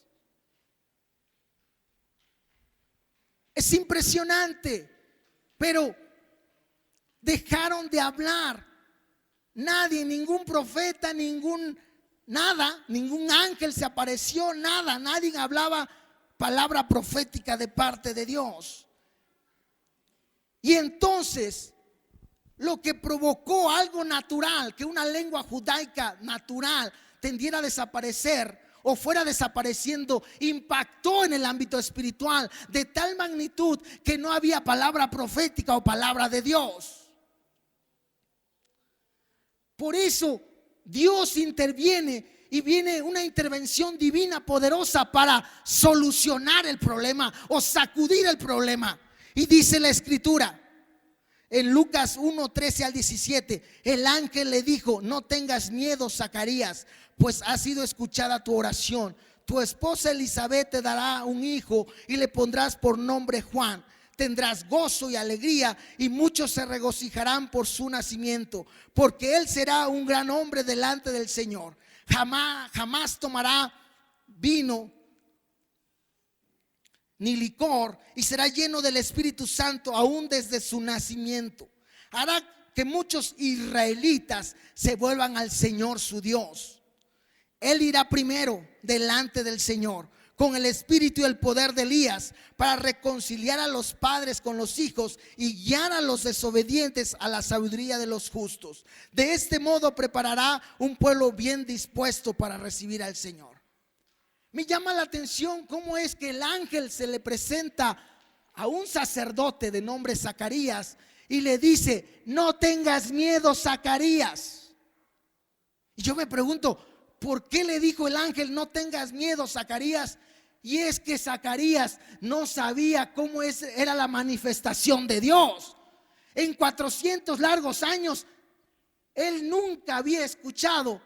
Es impresionante, pero dejaron de hablar. Nadie, ningún profeta, ningún ángel se apareció, nadie hablaba palabra profética de parte de Dios. Y entonces, lo que provocó algo natural, que una lengua judaica natural tendiera a desaparecer o fuera desapareciendo, impactó en el ámbito espiritual de tal magnitud que no había palabra profética o palabra de Dios. Por eso Dios interviene y viene una intervención divina poderosa para solucionar el problema o sacudir el problema. Y dice la escritura en Lucas 1:13 al 17, el ángel le dijo: no tengas miedo, Zacarías, pues ha sido escuchada tu oración. Tu esposa Elizabeth te dará un hijo y le pondrás por nombre Juan. Tendrás gozo y alegría y muchos se regocijarán por su nacimiento, porque él será un gran hombre delante del Señor. Jamás tomará vino ni licor y será lleno del Espíritu Santo aún desde su nacimiento. Hará que muchos israelitas se vuelvan al Señor su Dios. Él irá primero delante del Señor con el espíritu y el poder de Elías para reconciliar a los padres con los hijos y guiar a los desobedientes a la sabiduría de los justos. De este modo preparará un pueblo bien dispuesto para recibir al Señor. Me llama la atención cómo es que el ángel se le presenta a un sacerdote de nombre Zacarías y le dice: no tengas miedo, Zacarías. Y yo me pregunto, ¿por qué le dijo el ángel no tengas miedo, Zacarías? Y es que Zacarías no sabía cómo era la manifestación de Dios. En 400 largos años, él nunca había escuchado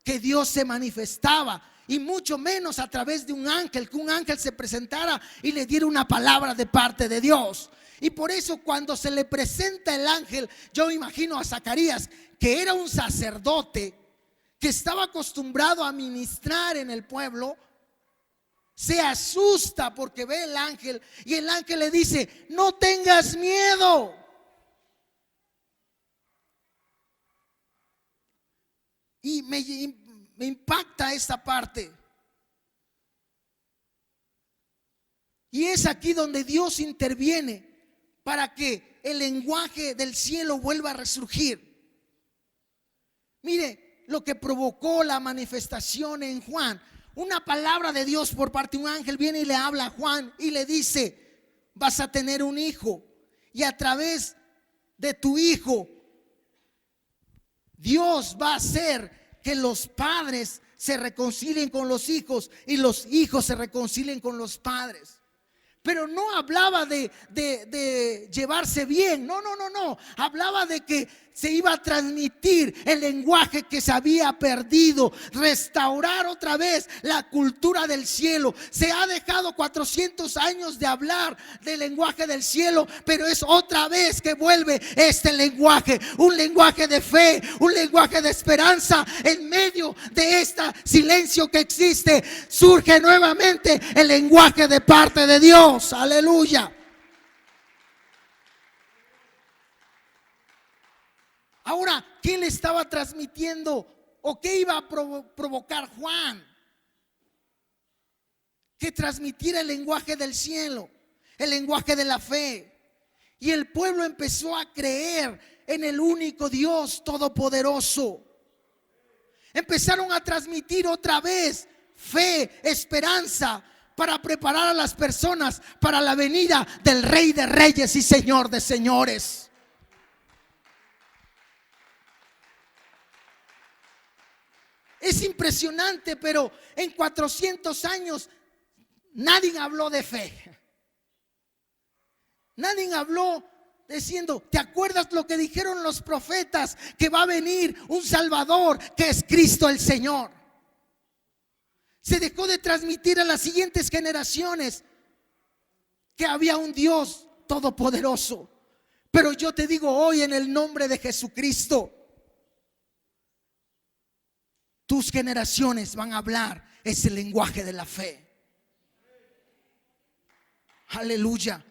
que Dios se manifestaba, y mucho menos a través de un ángel, que un ángel se presentara y le diera una palabra de parte de Dios. Y por eso cuando se le presenta el ángel, yo imagino a Zacarías, que era un sacerdote que estaba acostumbrado a ministrar en el pueblo, se asusta porque ve el ángel y el ángel le dice: no tengas miedo. Y me impacta esta parte. Y es aquí donde Dios interviene para que el lenguaje del cielo vuelva a resurgir. Mire lo que provocó la manifestación en Juan. Una palabra de Dios por parte de un ángel viene y le habla a Juan y le dice: vas a tener un hijo, y a través de tu hijo Dios va a hacer que los padres se reconcilien con los hijos y los hijos se reconcilien con los padres. Pero no hablaba de llevarse bien, no. Hablaba de que se iba a transmitir el lenguaje que se había perdido, restaurar otra vez la cultura del cielo. Se ha dejado 400 años de hablar del lenguaje del cielo, pero es otra vez que vuelve este lenguaje, un lenguaje de fe, un lenguaje de esperanza. En medio de este silencio que existe, surge nuevamente el lenguaje de parte de Dios. Aleluya. Ahora, ¿qué le estaba transmitiendo o qué iba a provocar Juan? Que transmitiera el lenguaje del cielo, el lenguaje de la fe. Y el pueblo empezó a creer en el único Dios todopoderoso. Empezaron a transmitir otra vez fe, esperanza, para preparar a las personas para la venida del Rey de Reyes y Señor de Señores. Es impresionante, pero en 400 años nadie habló de fe. Nadie habló diciendo, ¿te acuerdas lo que dijeron los profetas? Que va a venir un Salvador, que es Cristo el Señor. Se dejó de transmitir a las siguientes generaciones que había un Dios todopoderoso. Pero yo te digo hoy, en el nombre de Jesucristo, tus generaciones van a hablar ese lenguaje de la fe. Aleluya.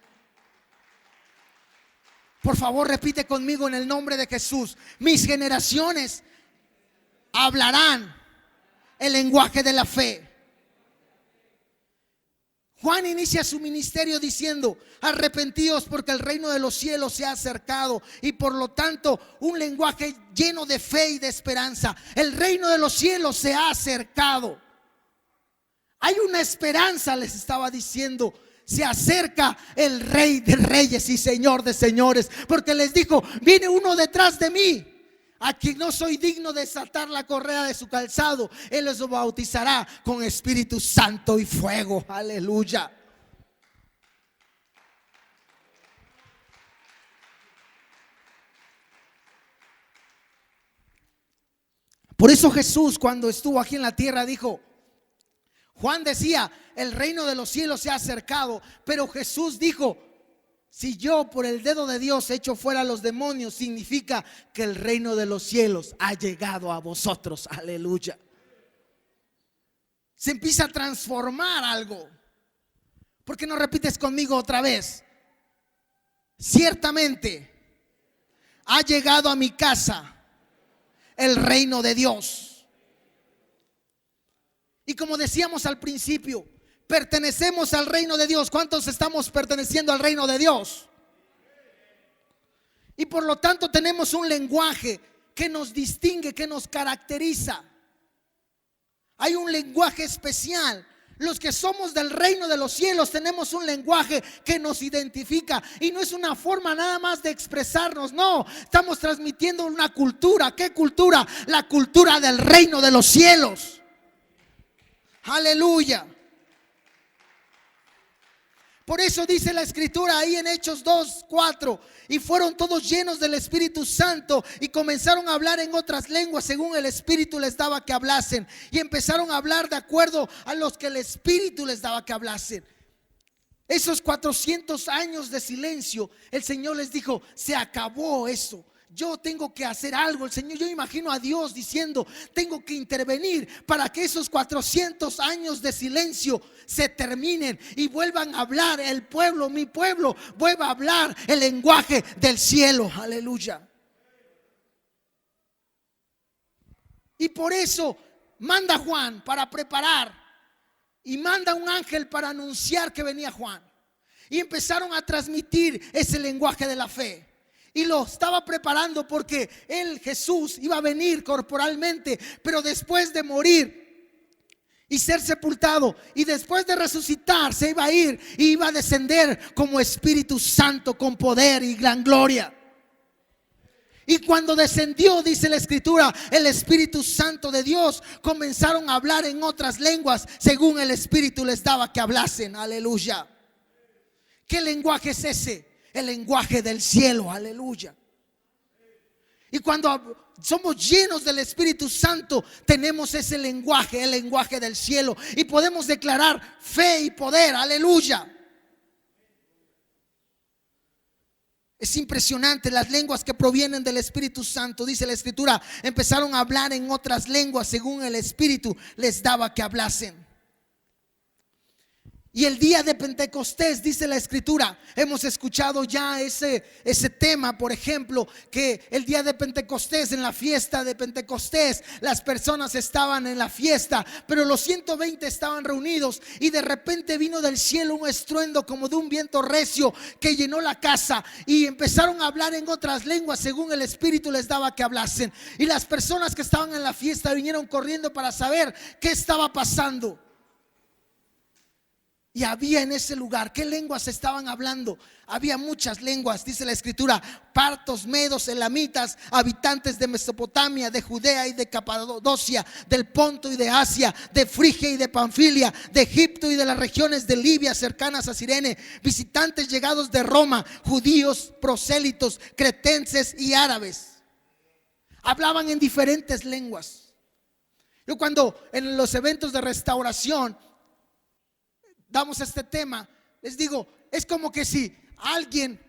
Por favor, repite conmigo en el nombre de Jesús. Mis generaciones hablarán el lenguaje de la fe. Juan inicia su ministerio diciendo: arrepentíos porque el reino de los cielos se ha acercado. Y por lo tanto, un lenguaje lleno de fe y de esperanza. El reino de los cielos se ha acercado. Hay una esperanza, les estaba diciendo. Se acerca el Rey de Reyes y Señor de Señores, porque les dijo: viene uno detrás de mí, a quien no soy digno de desatar la correa de su calzado. Él los bautizará con Espíritu Santo y fuego. Aleluya. Por eso Jesús, cuando estuvo aquí en la tierra, dijo, Juan decía, el reino de los cielos se ha acercado, pero Jesús dijo, si yo por el dedo de Dios echo fuera a los demonios, significa que el reino de los cielos ha llegado a vosotros. Aleluya. Se empieza a transformar algo. ¿Por qué no repites conmigo otra vez? Ciertamente ha llegado a mi casa el reino de Dios. Y como decíamos al principio, pertenecemos al reino de Dios. ¿Cuántos estamos perteneciendo al reino de Dios? Y por lo tanto tenemos un lenguaje que nos distingue, que nos caracteriza. Hay un lenguaje especial. Los que somos del reino de los cielos tenemos un lenguaje que nos identifica. Y no es una forma nada más de expresarnos. No, estamos transmitiendo una cultura. ¿Qué cultura? La cultura del reino de los cielos. Aleluya. Por eso dice la escritura ahí en Hechos 2:4, y fueron todos llenos del Espíritu Santo y comenzaron a hablar en otras lenguas según el Espíritu les daba que hablasen. Y empezaron a hablar de acuerdo a los que el Espíritu les daba que hablasen. Esos 400 años de silencio, el Señor les dijo, se acabó eso. Yo tengo que hacer algo. El Señor, yo imagino a Dios diciendo, tengo que intervenir para que esos 400 años de silencio se terminen y vuelvan a hablar el pueblo, mi pueblo, vuelva a hablar el lenguaje del cielo. Aleluya. Y por eso manda Juan para preparar y manda un ángel para anunciar que venía Juan. Y empezaron a transmitir ese lenguaje de la fe. Y lo estaba preparando porque él, Jesús, iba a venir corporalmente, pero después de morir y ser sepultado y después de resucitar, se iba a ir y iba a descender como Espíritu Santo con poder y gran gloria. Y cuando descendió, dice la escritura, el Espíritu Santo de Dios, comenzaron a hablar en otras lenguas según el Espíritu les daba que hablasen. Aleluya. ¿Qué lenguaje es ese? El lenguaje del cielo, aleluya. Y cuando somos llenos del Espíritu Santo, tenemos ese lenguaje, el lenguaje del cielo, y podemos declarar fe y poder, aleluya. Es impresionante las lenguas que provienen del Espíritu Santo. Dice la escritura, empezaron a hablar en otras lenguas según el Espíritu les daba que hablasen. Y el día de Pentecostés, dice la escritura, hemos escuchado ya ese tema, por ejemplo, que el día de Pentecostés, en la fiesta de Pentecostés, las personas estaban en la fiesta, pero los 120 estaban reunidos y de repente vino del cielo un estruendo como de un viento recio que llenó la casa y empezaron a hablar en otras lenguas según el Espíritu les daba que hablasen. Y las personas que estaban en la fiesta vinieron corriendo para saber qué estaba pasando. Y había en ese lugar, ¿qué lenguas estaban hablando? Había muchas lenguas, dice la escritura: partos, medos, elamitas, habitantes de Mesopotamia, de Judea y de Capadocia, del Ponto y de Asia, de Frigia y de Panfilia, de Egipto y de las regiones de Libia cercanas a Cirene, visitantes llegados de Roma, judíos, prosélitos, cretenses y árabes. Hablaban en diferentes lenguas. Yo cuando en los eventos de restauración damos este tema, les digo, es como que si alguien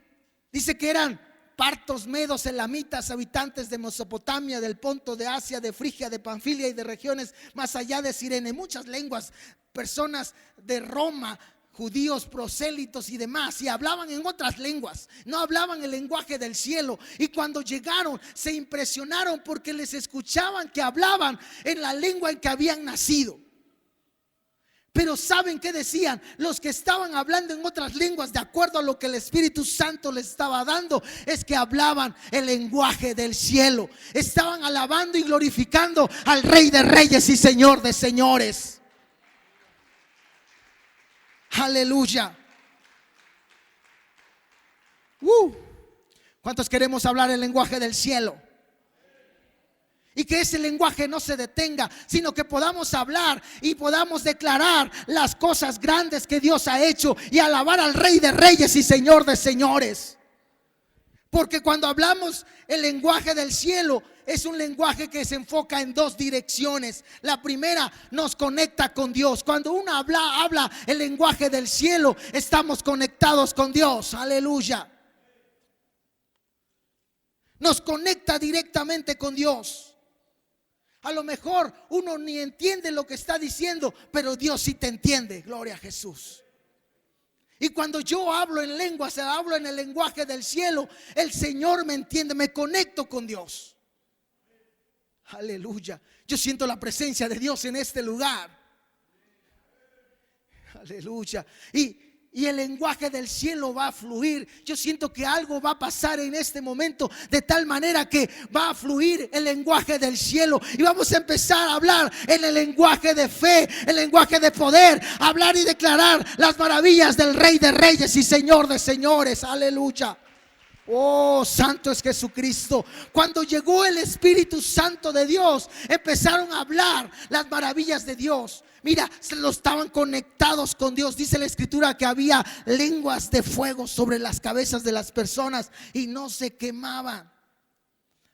dice que eran partos, medos, elamitas, habitantes de Mesopotamia, del Ponto, de Asia, de Frigia, de Panfilia y de regiones más allá de Cirene, muchas lenguas, personas de Roma, judíos, prosélitos y demás, y hablaban en otras lenguas, no hablaban el lenguaje del cielo. Y cuando llegaron se impresionaron porque les escuchaban que hablaban en la lengua en que habían nacido. Pero ¿saben qué decían? Los que estaban hablando en otras lenguas, de acuerdo a lo que el Espíritu Santo les estaba dando, es que hablaban el lenguaje del cielo. Estaban alabando y glorificando al Rey de Reyes y Señor de Señores. Aleluya. ¿Cuántos queremos hablar el lenguaje del cielo? Y que ese lenguaje no se detenga, sino que podamos hablar y podamos declarar las cosas grandes que Dios ha hecho y alabar al Rey de Reyes y Señor de Señores. Porque cuando hablamos el lenguaje del cielo, es un lenguaje que se enfoca en dos direcciones. La primera, nos conecta con Dios. Cuando uno habla el lenguaje del cielo, estamos conectados con Dios. Aleluya. Nos conecta directamente con Dios. A lo mejor uno ni entiende lo que está diciendo, pero Dios sí te entiende. Gloria a Jesús. Y cuando yo hablo en lenguas, hablo en el lenguaje del cielo, el Señor me entiende, me conecto con Dios. Aleluya. Yo siento la presencia de Dios en este lugar. Aleluya. Y el lenguaje del cielo va a fluir. Yo siento que algo va a pasar en este momento, de tal manera que va a fluir el lenguaje del cielo. Y vamos a empezar a hablar en el lenguaje de fe, el lenguaje de poder. Hablar y declarar las maravillas del Rey de Reyes y Señor de Señores. Aleluya. Oh, santo es Jesucristo. Cuando llegó el Espíritu Santo de Dios, empezaron a hablar las maravillas de Dios. Mira, se lo estaban conectados con Dios. Dice la escritura que había lenguas de fuego sobre las cabezas de las personas y no se quemaban.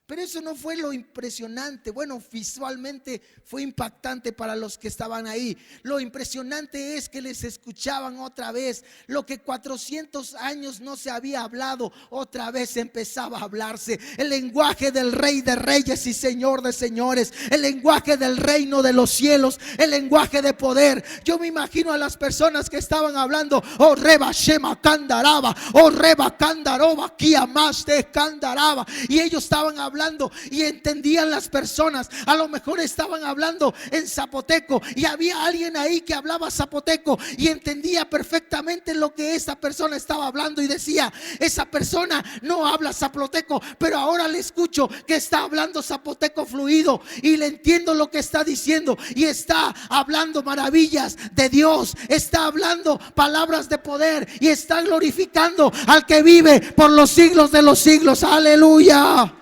Pero eso no fue lo impresionante. Bueno, visualmente fue impactante para los que estaban ahí. Lo impresionante es que les escuchaban otra vez. Lo que 400 años no se había hablado, otra vez empezaba a hablarse. El lenguaje del Rey de Reyes y Señor de Señores. El lenguaje del reino de los cielos. El lenguaje de poder. Yo me imagino a las personas que estaban hablando. Oh, reba shema candaraba. Oh, reba candaroba. Kiamaste candaraba. Y ellos estaban hablando y entendían las personas. A lo mejor estaban hablando en zapoteco y había alguien ahí que hablaba zapoteco y entendía perfectamente lo que esa persona estaba hablando y decía: esa persona no habla zapoteco, pero ahora le escucho que está hablando zapoteco fluido y le entiendo lo que está diciendo y está hablando maravillas de Dios, está hablando palabras de poder y está glorificando al que vive por los siglos de los siglos. Aleluya.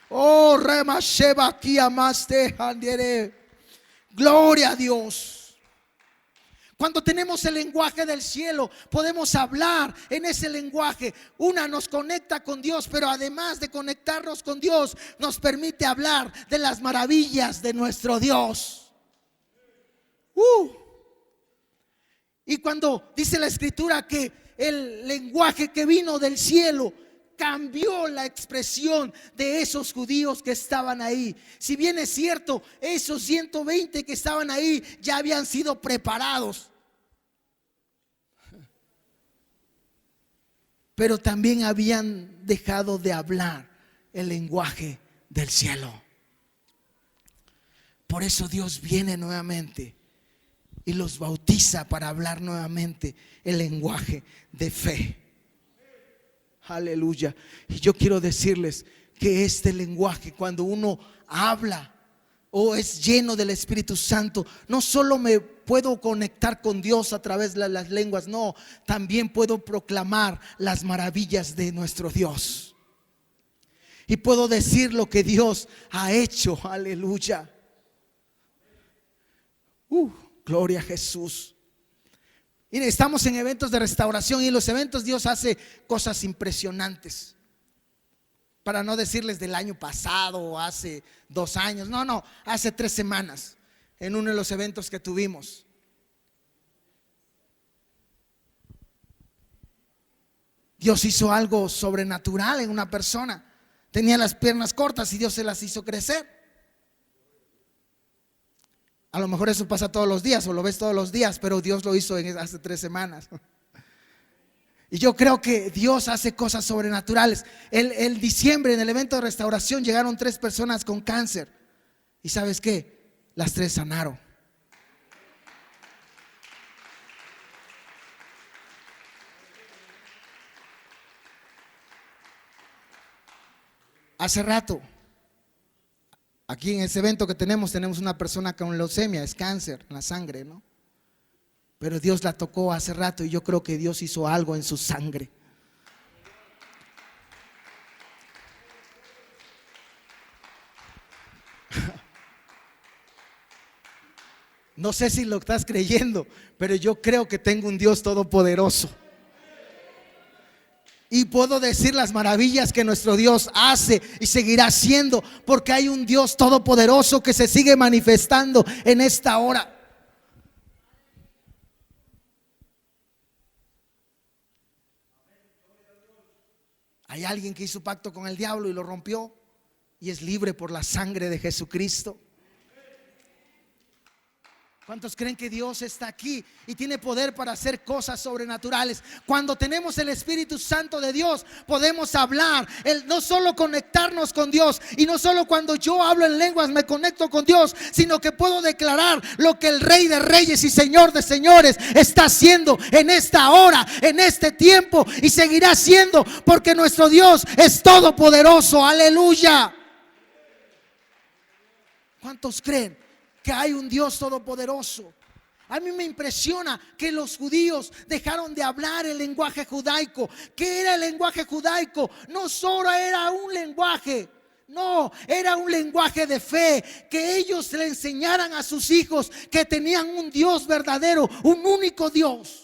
Oh, rema sheba aquí amaste handere. Gloria a Dios. Cuando tenemos el lenguaje del cielo, podemos hablar en ese lenguaje. Una, nos conecta con Dios, pero además de conectarnos con Dios, nos permite hablar de las maravillas de nuestro Dios. Y cuando dice la escritura que el lenguaje que vino del cielo cambió la expresión de esos judíos que estaban ahí. Si bien es cierto, esos 120 que estaban ahí ya habían sido preparados, pero también habían dejado de hablar el lenguaje del cielo. Por eso Dios viene nuevamente y los bautiza para hablar nuevamente el lenguaje de fe. Aleluya. Y yo quiero decirles que este lenguaje, cuando uno habla o es lleno del Espíritu Santo, no solo me puedo conectar con Dios a través de las lenguas, no, también puedo proclamar las maravillas de nuestro Dios. Y puedo decir lo que Dios ha hecho, aleluya. Gloria a Jesús. Mire, estamos en eventos de restauración y en los eventos Dios hace cosas impresionantes. Para no decirles del año pasado o hace 2 años, no, hace 3 semanas en uno de los eventos que tuvimos. Dios hizo algo sobrenatural en una persona. Tenía las piernas cortas y Dios se las hizo crecer. A lo mejor eso pasa todos los días o lo ves todos los días, pero Dios lo hizo hace 3 semanas. Y yo creo que Dios hace cosas sobrenaturales. El diciembre en el evento de restauración llegaron 3 personas con cáncer. ¿Y sabes qué? Las 3 sanaron. Hace rato, aquí en ese evento que tenemos una persona con leucemia, es cáncer en la sangre, ¿no? Pero Dios la tocó hace rato y yo creo que Dios hizo algo en su sangre. No sé si lo estás creyendo, pero yo creo que tengo un Dios todopoderoso. Y puedo decir las maravillas que nuestro Dios hace y seguirá haciendo, porque hay un Dios todopoderoso que se sigue manifestando en esta hora. Hay alguien que hizo pacto con el diablo y lo rompió y es libre por la sangre de Jesucristo. ¿Cuántos creen que Dios está aquí y tiene poder para hacer cosas sobrenaturales? Cuando tenemos el Espíritu Santo de Dios, podemos hablar, no solo conectarnos con Dios, y no solo cuando yo hablo en lenguas me conecto con Dios, sino que puedo declarar lo que el Rey de Reyes y Señor de Señores está haciendo en esta hora, en este tiempo, y seguirá haciendo, porque nuestro Dios es todopoderoso. Aleluya. ¿Cuántos creen que hay un Dios todopoderoso? A mí me impresiona que los judíos dejaron de hablar el lenguaje judaico. ¿Qué era el lenguaje judaico? No solo era un lenguaje, no, era un lenguaje de fe. Que ellos le enseñaran a sus hijos que tenían un Dios verdadero, un único Dios.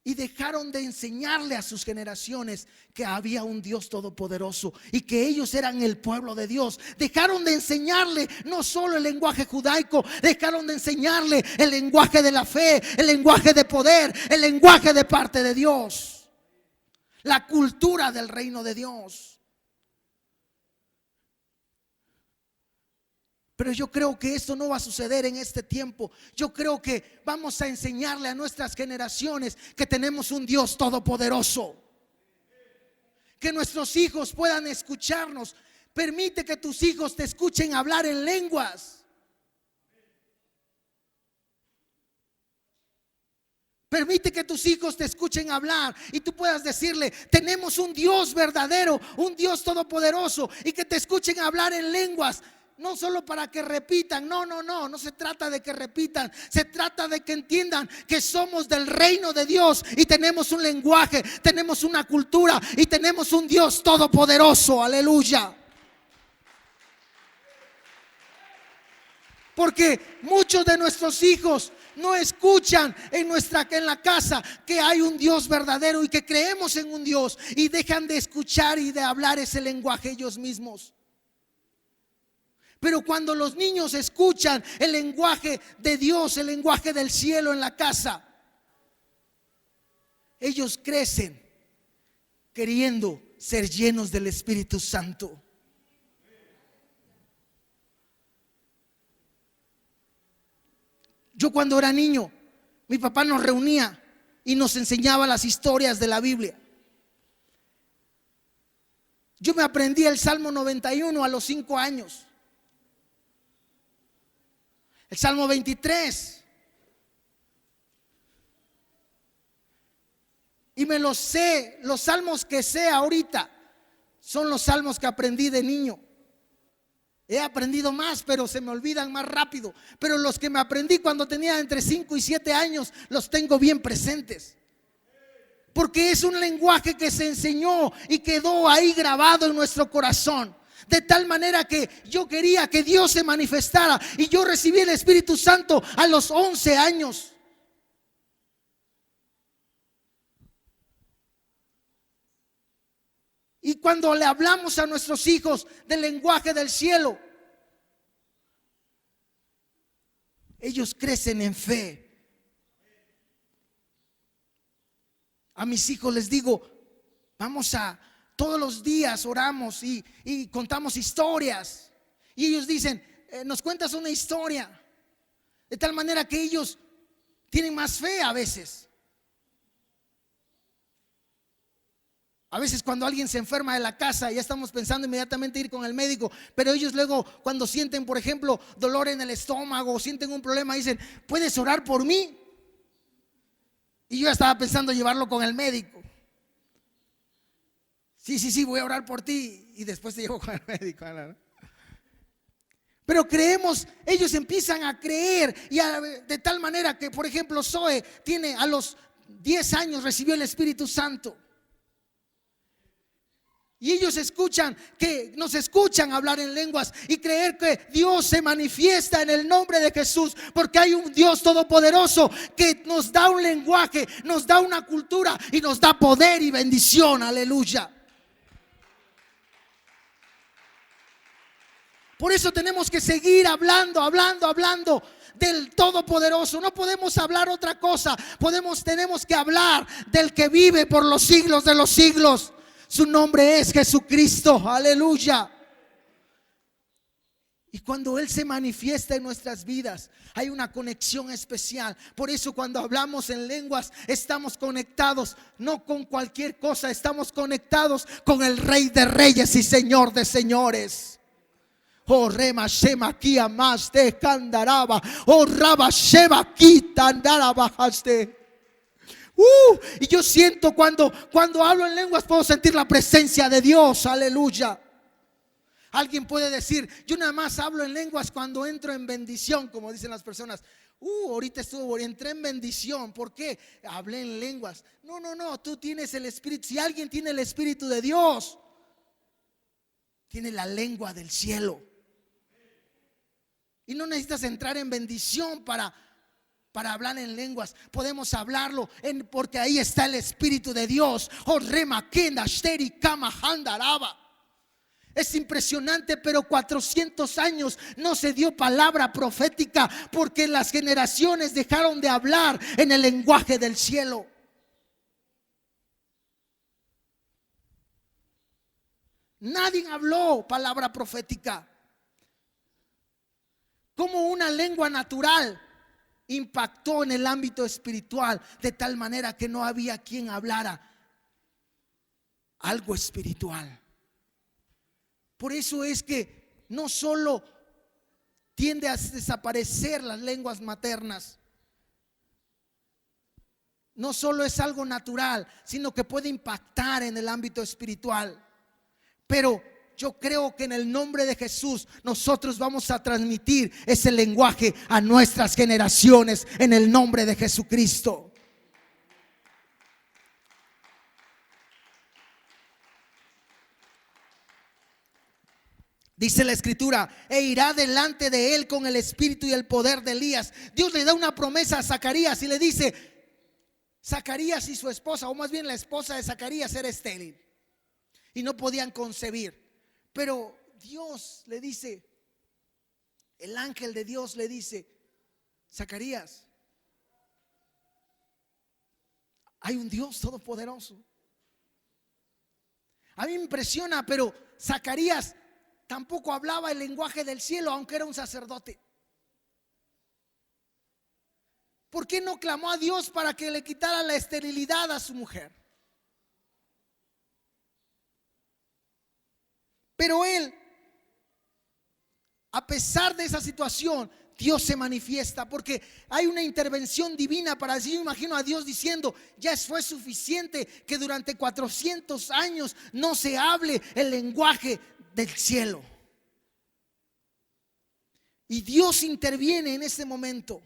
Y dejaron de enseñarle a sus generaciones que había un Dios todopoderoso y que ellos eran el pueblo de Dios. Dejaron de enseñarle no solo el lenguaje judaico, dejaron de enseñarle el lenguaje de la fe, el lenguaje de poder, el lenguaje de parte de Dios, la cultura del reino de Dios. Pero yo creo que esto no va a suceder en este tiempo. Yo creo que vamos a enseñarle a nuestras generaciones que tenemos un Dios todopoderoso. Que nuestros hijos puedan escucharnos. Permite que tus hijos te escuchen hablar en lenguas. Permite que tus hijos te escuchen hablar y tú puedas decirle: tenemos un Dios verdadero, un Dios todopoderoso, y que te escuchen hablar en lenguas. No solo para que repitan, no se trata de que repitan, se trata de que entiendan que somos del reino de Dios y tenemos un lenguaje, tenemos una cultura y tenemos un Dios todopoderoso. Aleluya. Porque muchos de nuestros hijos no escuchan en la casa que hay un Dios verdadero y que creemos en un Dios, y dejan de escuchar y de hablar ese lenguaje ellos mismos. Pero cuando los niños escuchan el lenguaje de Dios, el lenguaje del cielo en la casa, ellos crecen queriendo ser llenos del Espíritu Santo. Yo cuando era niño, mi papá nos reunía y nos enseñaba las historias de la Biblia. Yo me aprendí el Salmo 91 a los 5 años. El Salmo 23. Y me los sé. Los salmos que sé ahorita son los salmos que aprendí de niño. He aprendido más, pero se me olvidan más rápido. Pero los que me aprendí cuando tenía entre 5 y 7 años, los tengo bien presentes. Porque es un lenguaje que se enseñó y quedó ahí grabado en nuestro corazón. De tal manera que yo quería que Dios se manifestara. Y yo recibí el Espíritu Santo a los 11 años. Y cuando le hablamos a nuestros hijos del lenguaje del cielo, ellos crecen en fe. A mis hijos les digo, todos los días oramos y contamos historias. Y ellos dicen, nos cuentas una historia. De tal manera que ellos tienen más fe a veces. A veces cuando alguien se enferma de la casa, ya estamos pensando inmediatamente ir con el médico. Pero ellos luego cuando sienten, por ejemplo, dolor en el estómago o sienten un problema, dicen, ¿puedes orar por mí? Y yo ya estaba pensando llevarlo con el médico. Sí, voy a orar por ti. Y después te llevo con el médico. Pero creemos, ellos empiezan a creer. De tal manera que, por ejemplo, Zoe tiene a los 10 años recibió el Espíritu Santo. Y ellos nos escuchan hablar en lenguas y creer que Dios se manifiesta en el nombre de Jesús, porque hay un Dios todopoderoso que nos da un lenguaje, nos da una cultura y nos da poder y bendición. Aleluya. Por eso tenemos que seguir hablando del Todopoderoso. No podemos hablar otra cosa. Tenemos que hablar del que vive por los siglos de los siglos. Su nombre es Jesucristo, aleluya. Y cuando Él se manifiesta en nuestras vidas, hay una conexión especial. Por eso cuando hablamos en lenguas, estamos conectados, no con cualquier cosa, estamos conectados con el Rey de Reyes y Señor de Señores. Oh, Rema Shema Kia Más de Candaraba. Oh, Raba Shema Kita Andaraba Haste. Y yo siento cuando hablo en lenguas, puedo sentir la presencia de Dios, aleluya. Alguien puede decir, yo nada más hablo en lenguas cuando entro en bendición, como dicen las personas. Ahorita entré en bendición. ¿Por qué? Hablé en lenguas. No, tú tienes el Espíritu. Si alguien tiene el Espíritu de Dios, tiene la lengua del cielo. Y no necesitas entrar en bendición para hablar en lenguas. Podemos hablarlo porque ahí está el Espíritu de Dios. Es impresionante, pero 400 años no se dio palabra profética porque las generaciones dejaron de hablar en el lenguaje del cielo. Nadie habló palabra profética. Como una lengua natural impactó en el ámbito espiritual, de tal manera que no había quien hablara algo espiritual. Por eso es que no solo tiende a desaparecer las lenguas maternas, no solo es algo natural, sino que puede impactar en el ámbito espiritual. Pero yo creo que en el nombre de Jesús nosotros vamos a transmitir ese lenguaje a nuestras generaciones en el nombre de Jesucristo. Dice la escritura, e irá delante de él con el espíritu y el poder de Elías. Dios le da una promesa a Zacarías y le dice, Zacarías y su esposa, o más bien la esposa de Zacarías, era estéril y no podían concebir. Pero Dios le dice, el ángel de Dios le dice, Zacarías, hay un Dios todopoderoso. A mí me impresiona, pero Zacarías tampoco hablaba el lenguaje del cielo, aunque era un sacerdote. ¿Por qué no clamó a Dios para que le quitara la esterilidad a su mujer? Pero él, a pesar de esa situación, Dios se manifiesta, porque hay una intervención divina para decir. Yo imagino a Dios diciendo, ya fue suficiente que durante 400 años no se hable el lenguaje del cielo. Y Dios interviene en ese momento.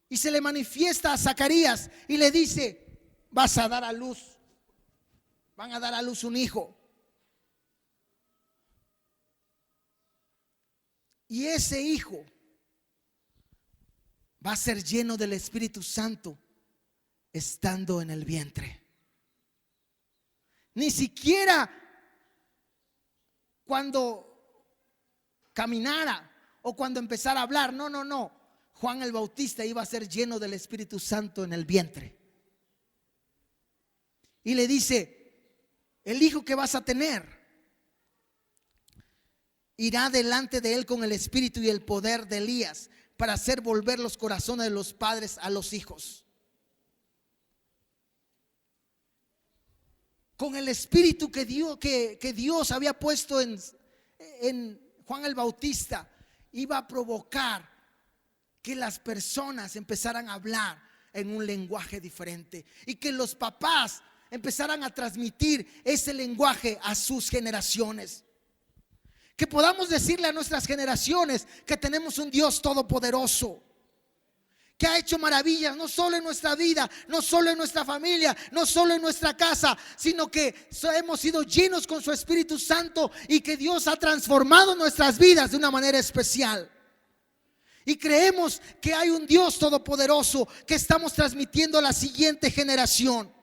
Y se le manifiesta a Zacarías y le dice: vas a dar a luz, van a dar a luz un hijo. Y ese hijo va a ser lleno del Espíritu Santo estando en el vientre. Ni siquiera cuando caminara o cuando empezara a hablar. No. Juan el Bautista iba a ser lleno del Espíritu Santo en el vientre. Y le dice: el hijo que vas a tener irá delante de él con el espíritu y el poder de Elías, para hacer volver los corazones de los padres a los hijos. Con el espíritu que Dios había puesto en Juan el Bautista, iba a provocar que las personas empezaran a hablar en un lenguaje diferente y que los papás empezaran a transmitir ese lenguaje a sus generaciones. Que podamos decirle a nuestras generaciones que tenemos un Dios todopoderoso, que ha hecho maravillas no solo en nuestra vida, no solo en nuestra familia, no solo en nuestra casa, sino que hemos sido llenos con su Espíritu Santo y que Dios ha transformado nuestras vidas de una manera especial. Y creemos que hay un Dios todopoderoso que estamos transmitiendo a la siguiente generación.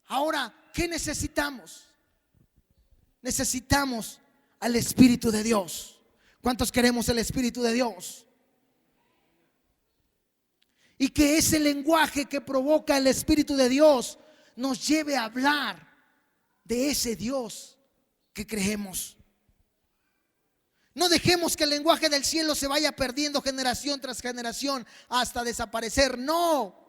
Ahora, ¿qué necesitamos? Necesitamos al Espíritu de Dios. ¿Cuántos queremos el Espíritu de Dios? Y que ese lenguaje que provoca el Espíritu de Dios nos lleve a hablar de ese Dios que creemos. No dejemos que el lenguaje del cielo se vaya perdiendo generación tras generación hasta desaparecer. No.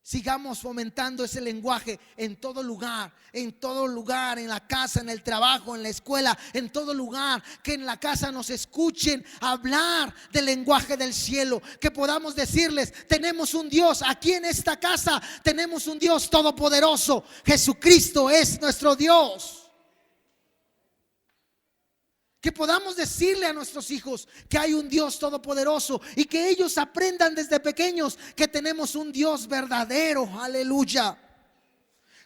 Sigamos fomentando ese lenguaje en todo lugar, en la casa, en el trabajo, en la escuela, en todo lugar. Que en la casa nos escuchen hablar del lenguaje del cielo. Que podamos decirles: tenemos un Dios, aquí en esta casa tenemos un Dios todopoderoso. Jesucristo es nuestro Dios. Que podamos decirle a nuestros hijos que hay un Dios todopoderoso y que ellos aprendan desde pequeños que tenemos un Dios verdadero. Aleluya.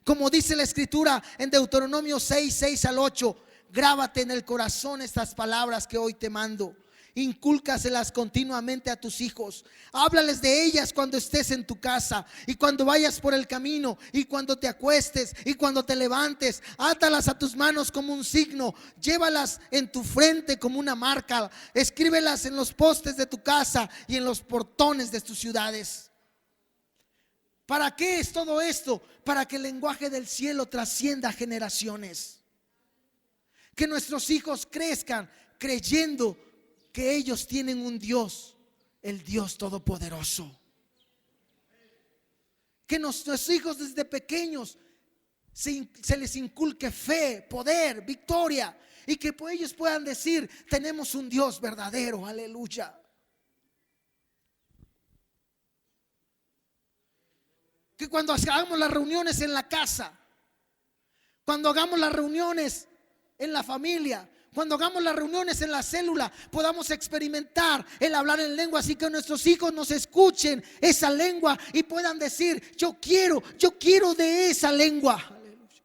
Como dice la Escritura en Deuteronomio 6 al 8: grábate en el corazón estas palabras que hoy te mando. Incúlcaselas continuamente a tus hijos. Háblales de ellas cuando estés en tu casa y cuando vayas por el camino y cuando te acuestes y cuando te levantes. Átalas a tus manos como un signo. Llévalas en tu frente como una marca. Escríbelas en los postes de tu casa y en los portones de tus ciudades. ¿Para qué es todo esto? Para que el lenguaje del cielo trascienda generaciones. Que nuestros hijos crezcan creyendo que ellos tienen un Dios, el Dios todopoderoso. Que nuestros hijos desde pequeños se les inculque fe, poder, victoria, y que ellos puedan decir: tenemos un Dios verdadero. Aleluya. Que cuando hagamos las reuniones en la casa, cuando hagamos las reuniones en la familia, cuando hagamos las reuniones en la célula, podamos experimentar el hablar en lengua, así que nuestros hijos nos escuchen esa lengua y puedan decir: yo quiero de esa lengua. Aleluya.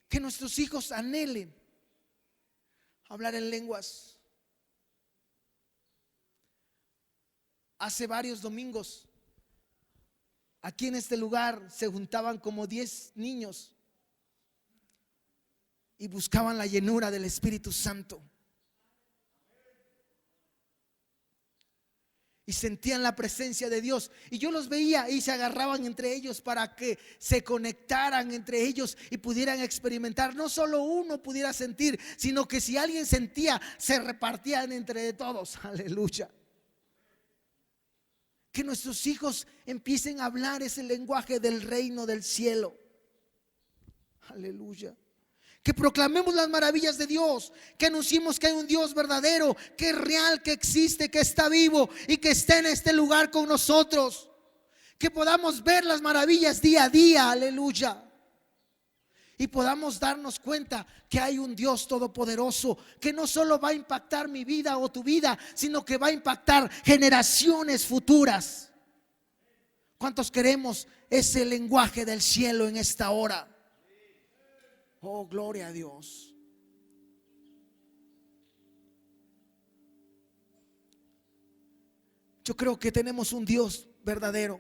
Que nuestros hijos anhelen hablar en lenguas. Hace varios domingos, aquí en este lugar se juntaban como 10 niños y buscaban la llenura del Espíritu Santo. Y sentían la presencia de Dios. Y yo los veía y se agarraban entre ellos para que se conectaran entre ellos y pudieran experimentar. No solo uno pudiera sentir, sino que si alguien sentía, se repartían entre todos. Aleluya. Que nuestros hijos empiecen a hablar ese lenguaje del reino del cielo. Aleluya. Que proclamemos las maravillas de Dios, que anunciemos que hay un Dios verdadero, que es real, que existe, que está vivo y que está en este lugar con nosotros. Que podamos ver las maravillas día a día, aleluya. Y podamos darnos cuenta que hay un Dios todopoderoso que no solo va a impactar mi vida o tu vida, sino que va a impactar generaciones futuras. ¿Cuántos queremos ese lenguaje del cielo en esta hora? Oh, gloria a Dios. Yo creo que tenemos un Dios verdadero.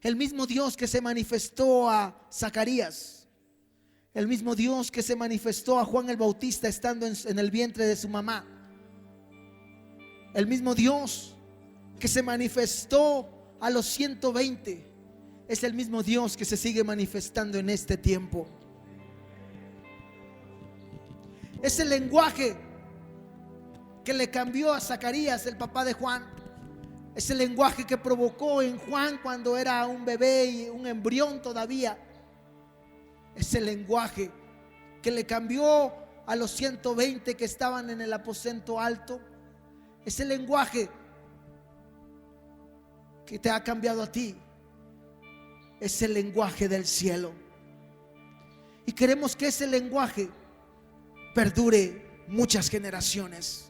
El mismo Dios que se manifestó a Zacarías. El mismo Dios que se manifestó a Juan el Bautista estando en el vientre de su mamá. El mismo Dios que se manifestó a los 120 es el mismo Dios que se sigue manifestando en este tiempo. Ese lenguaje que le cambió a Zacarías, el papá de Juan, ese lenguaje que provocó en Juan cuando era un bebé y un embrión todavía, ese lenguaje que le cambió a los 120 que estaban en el aposento alto, ese lenguaje que te ha cambiado a ti, es el lenguaje del cielo. Y queremos que ese lenguaje perdure muchas generaciones.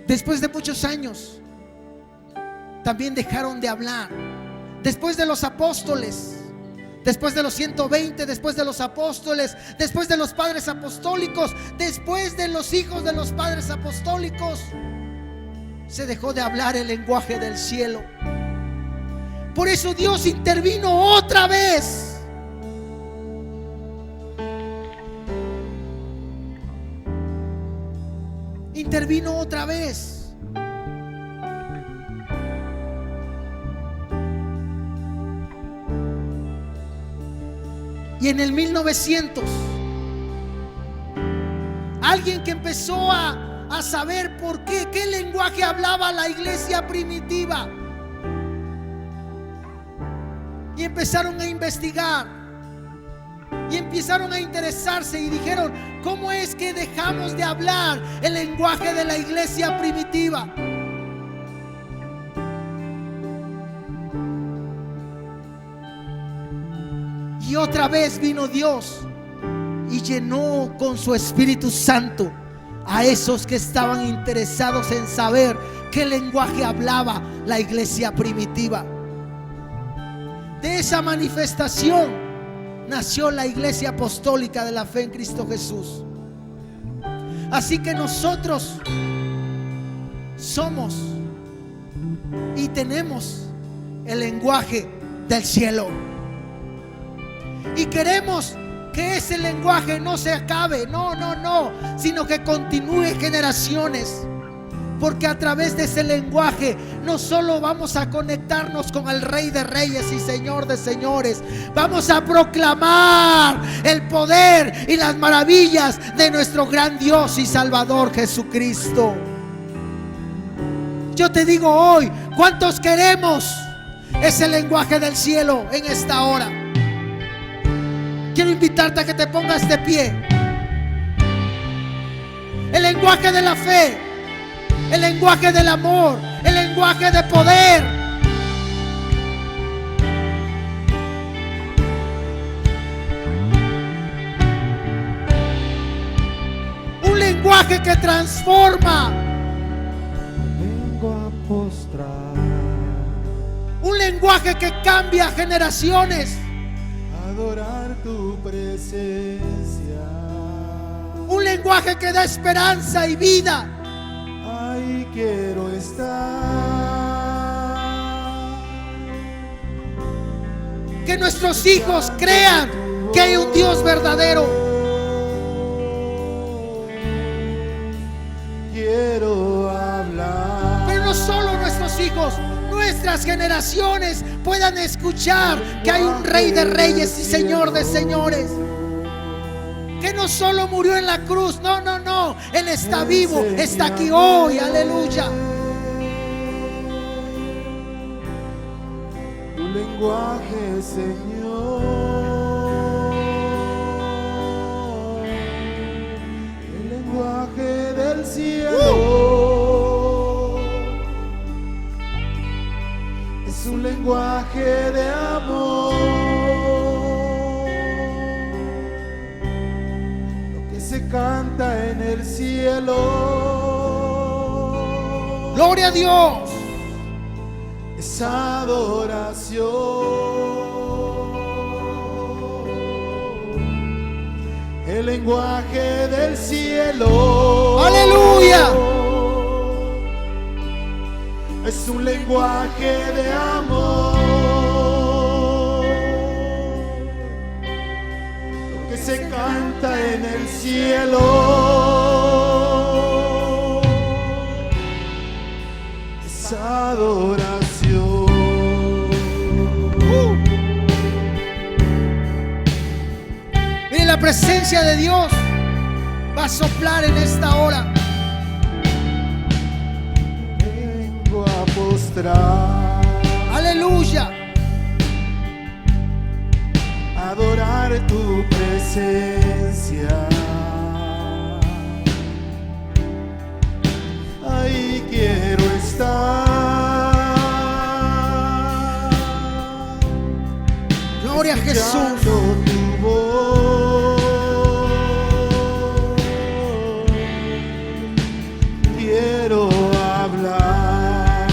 Después de muchos años, también dejaron de hablar. Después de los apóstoles, después de los 120, después de los apóstoles, después de los padres apostólicos, después de los hijos de los padres apostólicos, se dejó de hablar el lenguaje del cielo. Por eso Dios intervino otra vez. Intervino otra vez. Y en el 1900, alguien que empezó a saber por qué lenguaje hablaba la iglesia primitiva, y empezaron a investigar. Y empezaron a interesarse y dijeron: ¿cómo es que dejamos de hablar el lenguaje de la iglesia primitiva? Y otra vez vino Dios y llenó con su Espíritu Santo a esos que estaban interesados en saber qué lenguaje hablaba la iglesia primitiva. De esa manifestación nació la Iglesia Apostólica de la Fe en Cristo Jesús. Así que nosotros somos y tenemos el lenguaje del cielo. Y queremos que ese lenguaje no se acabe, no, sino que continúe generaciones. Porque a través de ese lenguaje no solo vamos a conectarnos con el Rey de Reyes y Señor de Señores, vamos a proclamar el poder y las maravillas de nuestro gran Dios y Salvador Jesucristo. Yo te digo hoy, ¿cuántos queremos ese lenguaje del cielo en esta hora? Quiero invitarte a que te pongas de pie. El lenguaje de la fe, el lenguaje del amor, el lenguaje de poder. Un lenguaje que transforma. Vengo a postrar, Un lenguaje que cambia generaciones. adorar tu presencia. Un lenguaje que da esperanza y vida. Ahí quiero estar. Que nuestros hijos crean que hay un Dios verdadero. Quiero hablar. Pero no solo nuestros hijos, nuestras generaciones puedan escuchar que hay un Rey de Reyes y Señor de Señores. Que no solo murió en la cruz, no, Él está vivo, está aquí hoy, aleluya. Tu lenguaje, Señor. cielo. Es un lenguaje de amor. Lo que se canta en el cielo. Gloria a Dios. Es adoración. El lenguaje del cielo. Aleluya. Es un lenguaje de amor. Lo que se canta en el cielo. Es adoración. Mire, la presencia de Dios va a soplar en esta hora. Vengo a postrar, Aleluya. a adorar tu presencia. Ahí quiero estar. Gloria a Jesús. Escuchando tu voz. Quiero hablar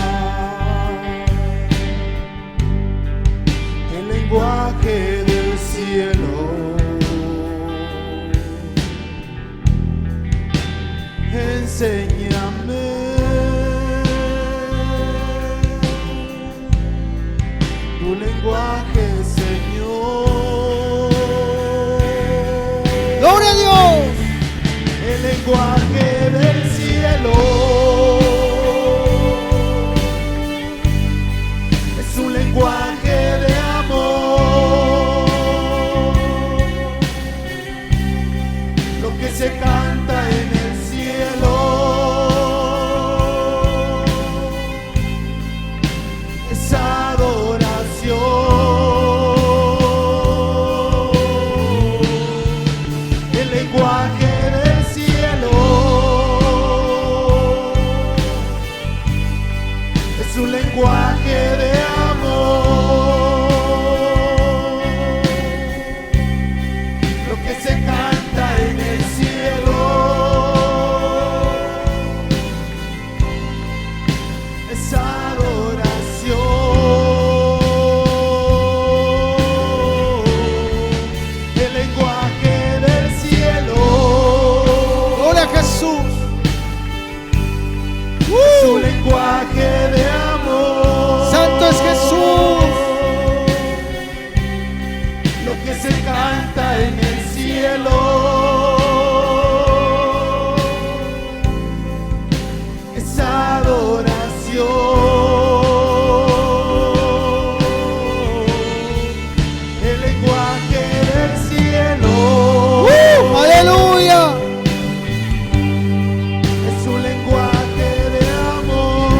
el lenguaje del cielo. Enséñame tu lenguaje, Señor. Gloria a Dios. El lenguaje del cielo. Es un lenguaje de amor. Lo que se canta en el cielo. Es adoración. El lenguaje del cielo. Es un lenguaje de amor. Lo que se canta en el cielo. Es adoración. El lenguaje del cielo. Gloria a Jesús. Es un lenguaje de amor. Santo es Jesús. Lo que se canta en el cielo. Es adoración. El lenguaje del cielo. Aleluya. Es un lenguaje de amor.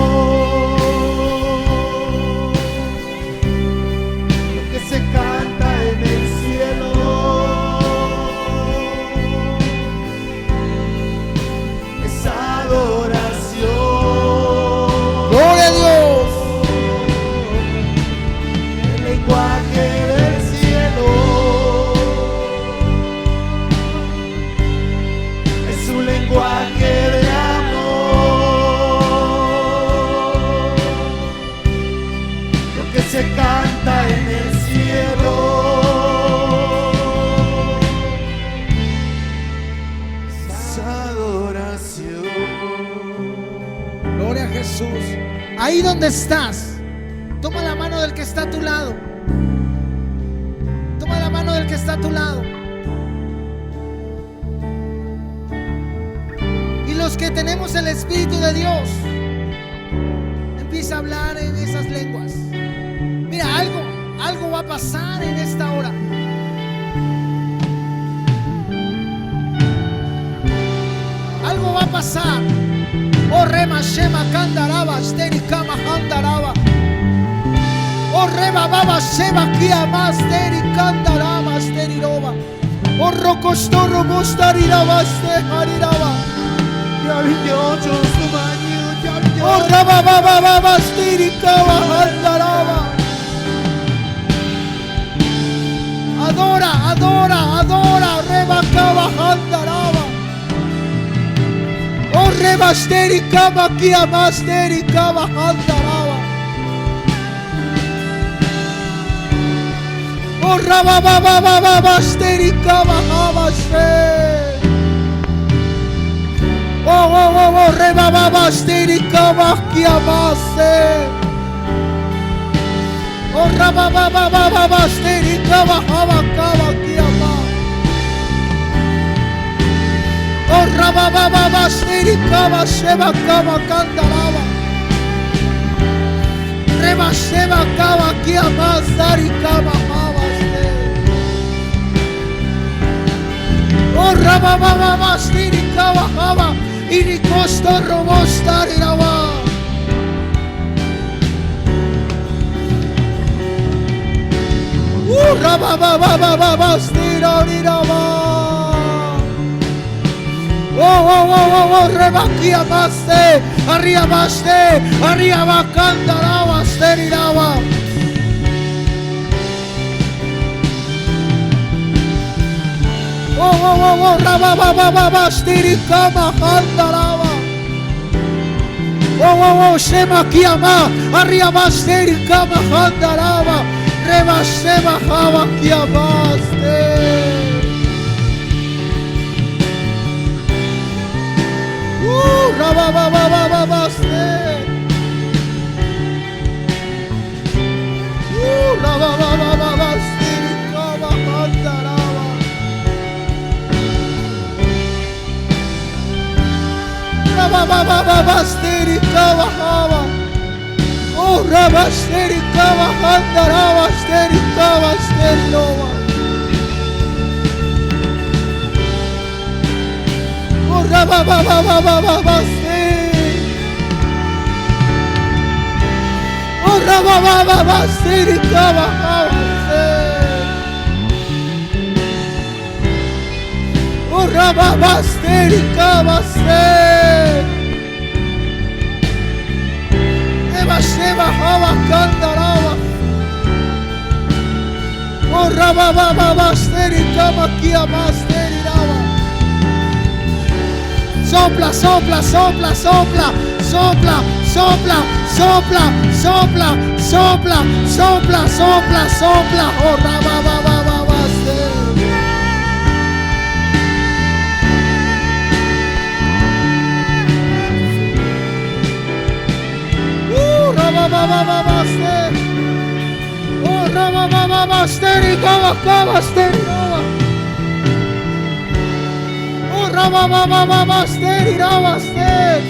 Lo que se canta en el cielo. Es adoración. Gloria a Dios. El lenguaje del cielo. Es un lenguaje de amor. Lo que se canta en el cielo. Es adoración. Gloria a Jesús. Ahí donde estás, toma la mano del que está a tu lado. Toma la mano del que está a tu lado. Y los que tenemos el Espíritu de Dios, empieza a hablar en esas lenguas. Mira, algo va a pasar en esta hora. Algo va a pasar. Oh rema shema kandaraba steri kama handaraba. Oh reba baba sheba kia masteri kandaraba steri roba. Oh rokostorro mostari raba ste hariraba. Maravilloso es tu baño, ya Oh, raba, ba, ba, ba, ba, stiri, kaba, handaraba. Adora, adora, adora, reba, kaba, handaraba. Oh, reba, steri, kaba, kia, masteri, kaba, handaraba. Oh, raba, ba, ba, ba, ba, ba, steri, kaba, haba, steri. Oh, oh, oh, oh, reba, ba, ba, steri, kaba, kia, masteri. Oh, raba, ba, ba, ba, ba, ba, steri, kaba, haba, kaba, kia, masteri. Oh, raba, ba, ba, ba, steri, kaba, sheba, kaba, kandaraba. Reba, sheba, kaba, kia, masteri, kaba, haba, steri. Oh, raba, ba, ba, ba, steri, kaba, haba. Iri costo, robo, stari, raba. Raba, ba, ba, ba, ba, ba, stiri, raba. Oh, oh, oh, oh, oh, reba, kia, maste. Arriba, maste. Arriba, kandaraba, steri, raba. Oh, oh, oh, oh, raba, ba, ba, ba, ba, stiri, kama, handaraba. Oh, oh, oh, shema, kiama, arriba, stiri, kama, handaraba. Reba, shema, hava, kiama, stiri. Raba, ba, ba, ba, ba, ba, stiri. Raba, ba, ba, ba, ba, stiri, kama, handaraba. Raba, ba, ba, ba, ba, stiri, kama, hava. Oh, raba, stiri, kama, handaraba, stiri, kama, stiri, nova. Oh, raba, ba, ba, ba, ba, ba, ba, stiri. Oh, raba, ba, ba, ba, stiri, kama, hava, stiri. Oh, raba, ba, stiri, kama, stiri. Eva, sheva, hava, kandaraba. Oh, raba, ba, ba, ba, stiri, kama, kia, masteri, raba. Sopla, sopla, sopla, sopla, sopla, sopla, sopla, sopla, sopla, sopla, sopla, sopla. Oh, raba, ba, ba, ba, ba, stiri. Raba, ba, ba, ba, ba, stiri. Oh, raba, ba, ba, ba, stiri, kama, kama, stiri, raba. Oh, raba, ba, ba, ba, ba, stiri, raba, stiri.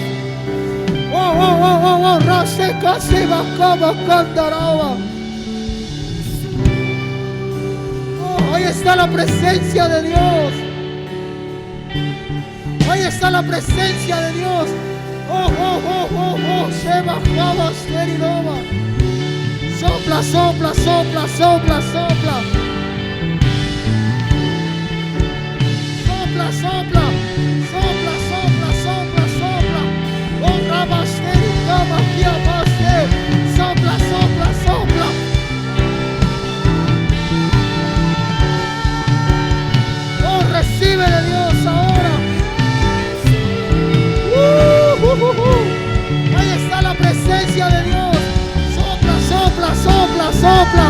Oh, oh, oh, oh, oh, rase, kasi, ba, kama, kandaraba. Oh, ahí está la presencia de Dios. Ahí está la presencia de Dios. Oh, oh, oh, oh, oh, sheba, hava, stiri, raba. Sopla, sopla, sopla, sopla, sopla. Sopla, sopla, sopla, sopla, sopla, sopla. Oh, raba, stiri, kama, kia, maste. Sopla, sopla, sopla. Oh, recibe de Dios ahora. Ahí está la presencia de Dios. Sopla, sopla, sopla, sopla.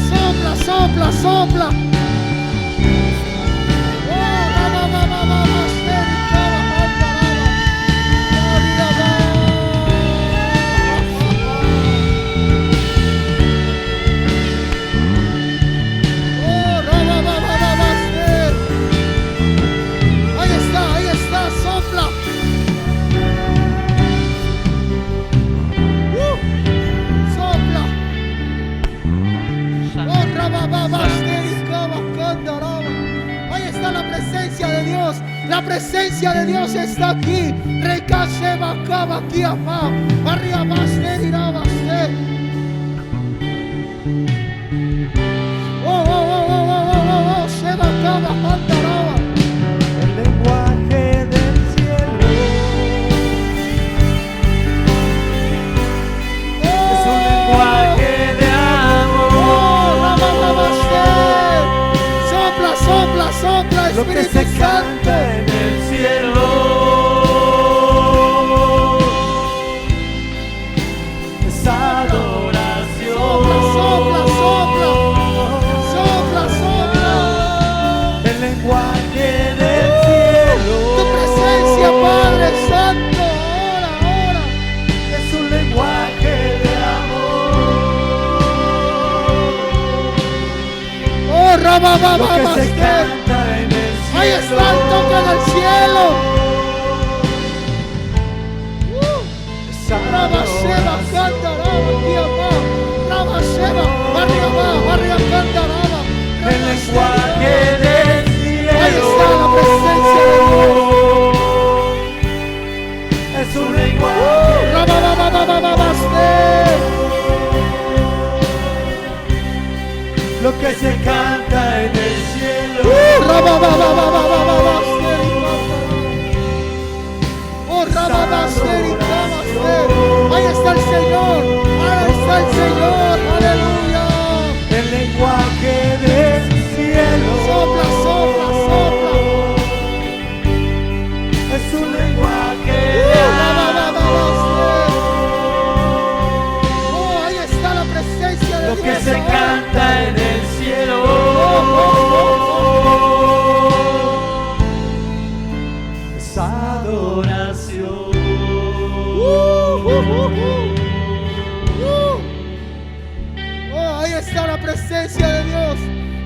Sopla, sopla, sopla. Oh, ba, ba, ba, ba, ba, ba, stiri, kama, handaraba. Oh, raba, ba, ba, ba, ba, stiri. Ahí está, sopla. Sopla. Oh, raba, ba, ba, stiri, kama, kandaraba. Ahí está la presencia de Dios. La presencia de Dios está aquí. Recase, bacaba, kiama. Arriba, stiri, raba, stiri. Oh, oh, oh, oh, oh, oh, oh, sheba, kama, handaraba. El lenguaje lo que se canta en el cielo. Ahí está el toque del cielo. Rabasheba, cantaraba, Dios. Rabasheba, barria, cantaraba. El lenguaje del cielo. Ahí está la presencia de Dios. Es un lenguaje. Lo que se canta en el cielo. Ahí está el Señor. Ahí está el Señor. Aleluya. El lenguaje del cielo. Sopla, sopla, sopla. Es un lenguaje. Oh, ahí está la presencia de Lo Dios. que se canta en el cielo. Es adoración. Oh, ahí está la presencia de Dios.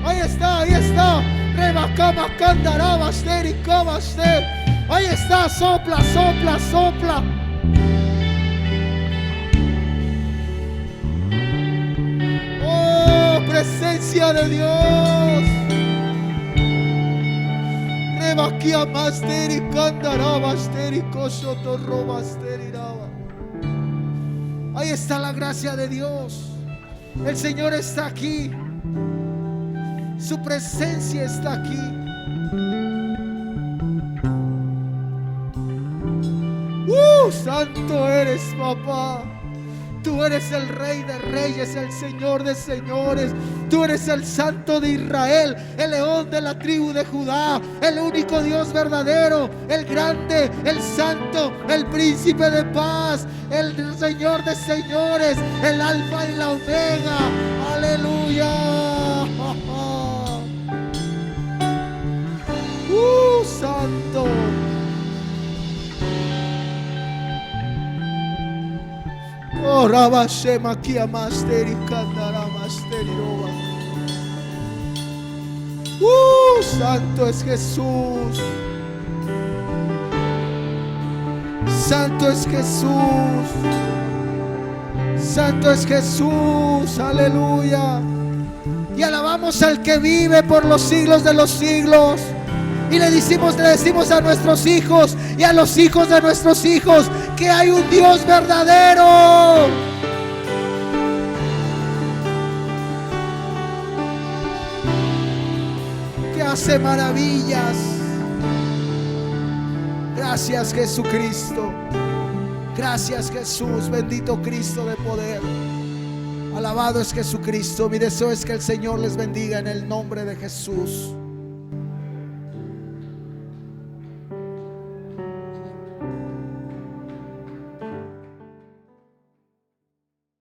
Ahí está, ahí está. Rebacama, candaraba, astericamaste. Ahí está, sopla, sopla, sopla. Oh, presencia de Dios. Rebaquia, masteri, candaraba, astericosotorroba, asteriraba. Ahí está la gracia de Dios. El Señor está aquí. Su presencia está aquí. Santo eres, papá. Tú eres el Rey de Reyes, el Señor de Señores. Tú eres el Santo de Israel, el León de la tribu de Judá, el único Dios verdadero, el grande, el Santo, el Príncipe de paz, el Señor de Señores, el Alfa y la Omega. Aleluya. Santo. Oh, Rabashema Kia Masteri Kandara Masteri Roba. Santo es Jesús. Santo es Jesús. Santo es Jesús. Aleluya. Y alabamos al que vive por los siglos de los siglos. Y le decimos a nuestros hijos y a los hijos de nuestros hijos que hay un Dios verdadero. Que hace maravillas. Gracias, Jesucristo. Gracias, Jesús. Bendito Cristo de poder. Alabado es Jesucristo. Mi deseo es que el Señor les bendiga en el nombre de Jesús.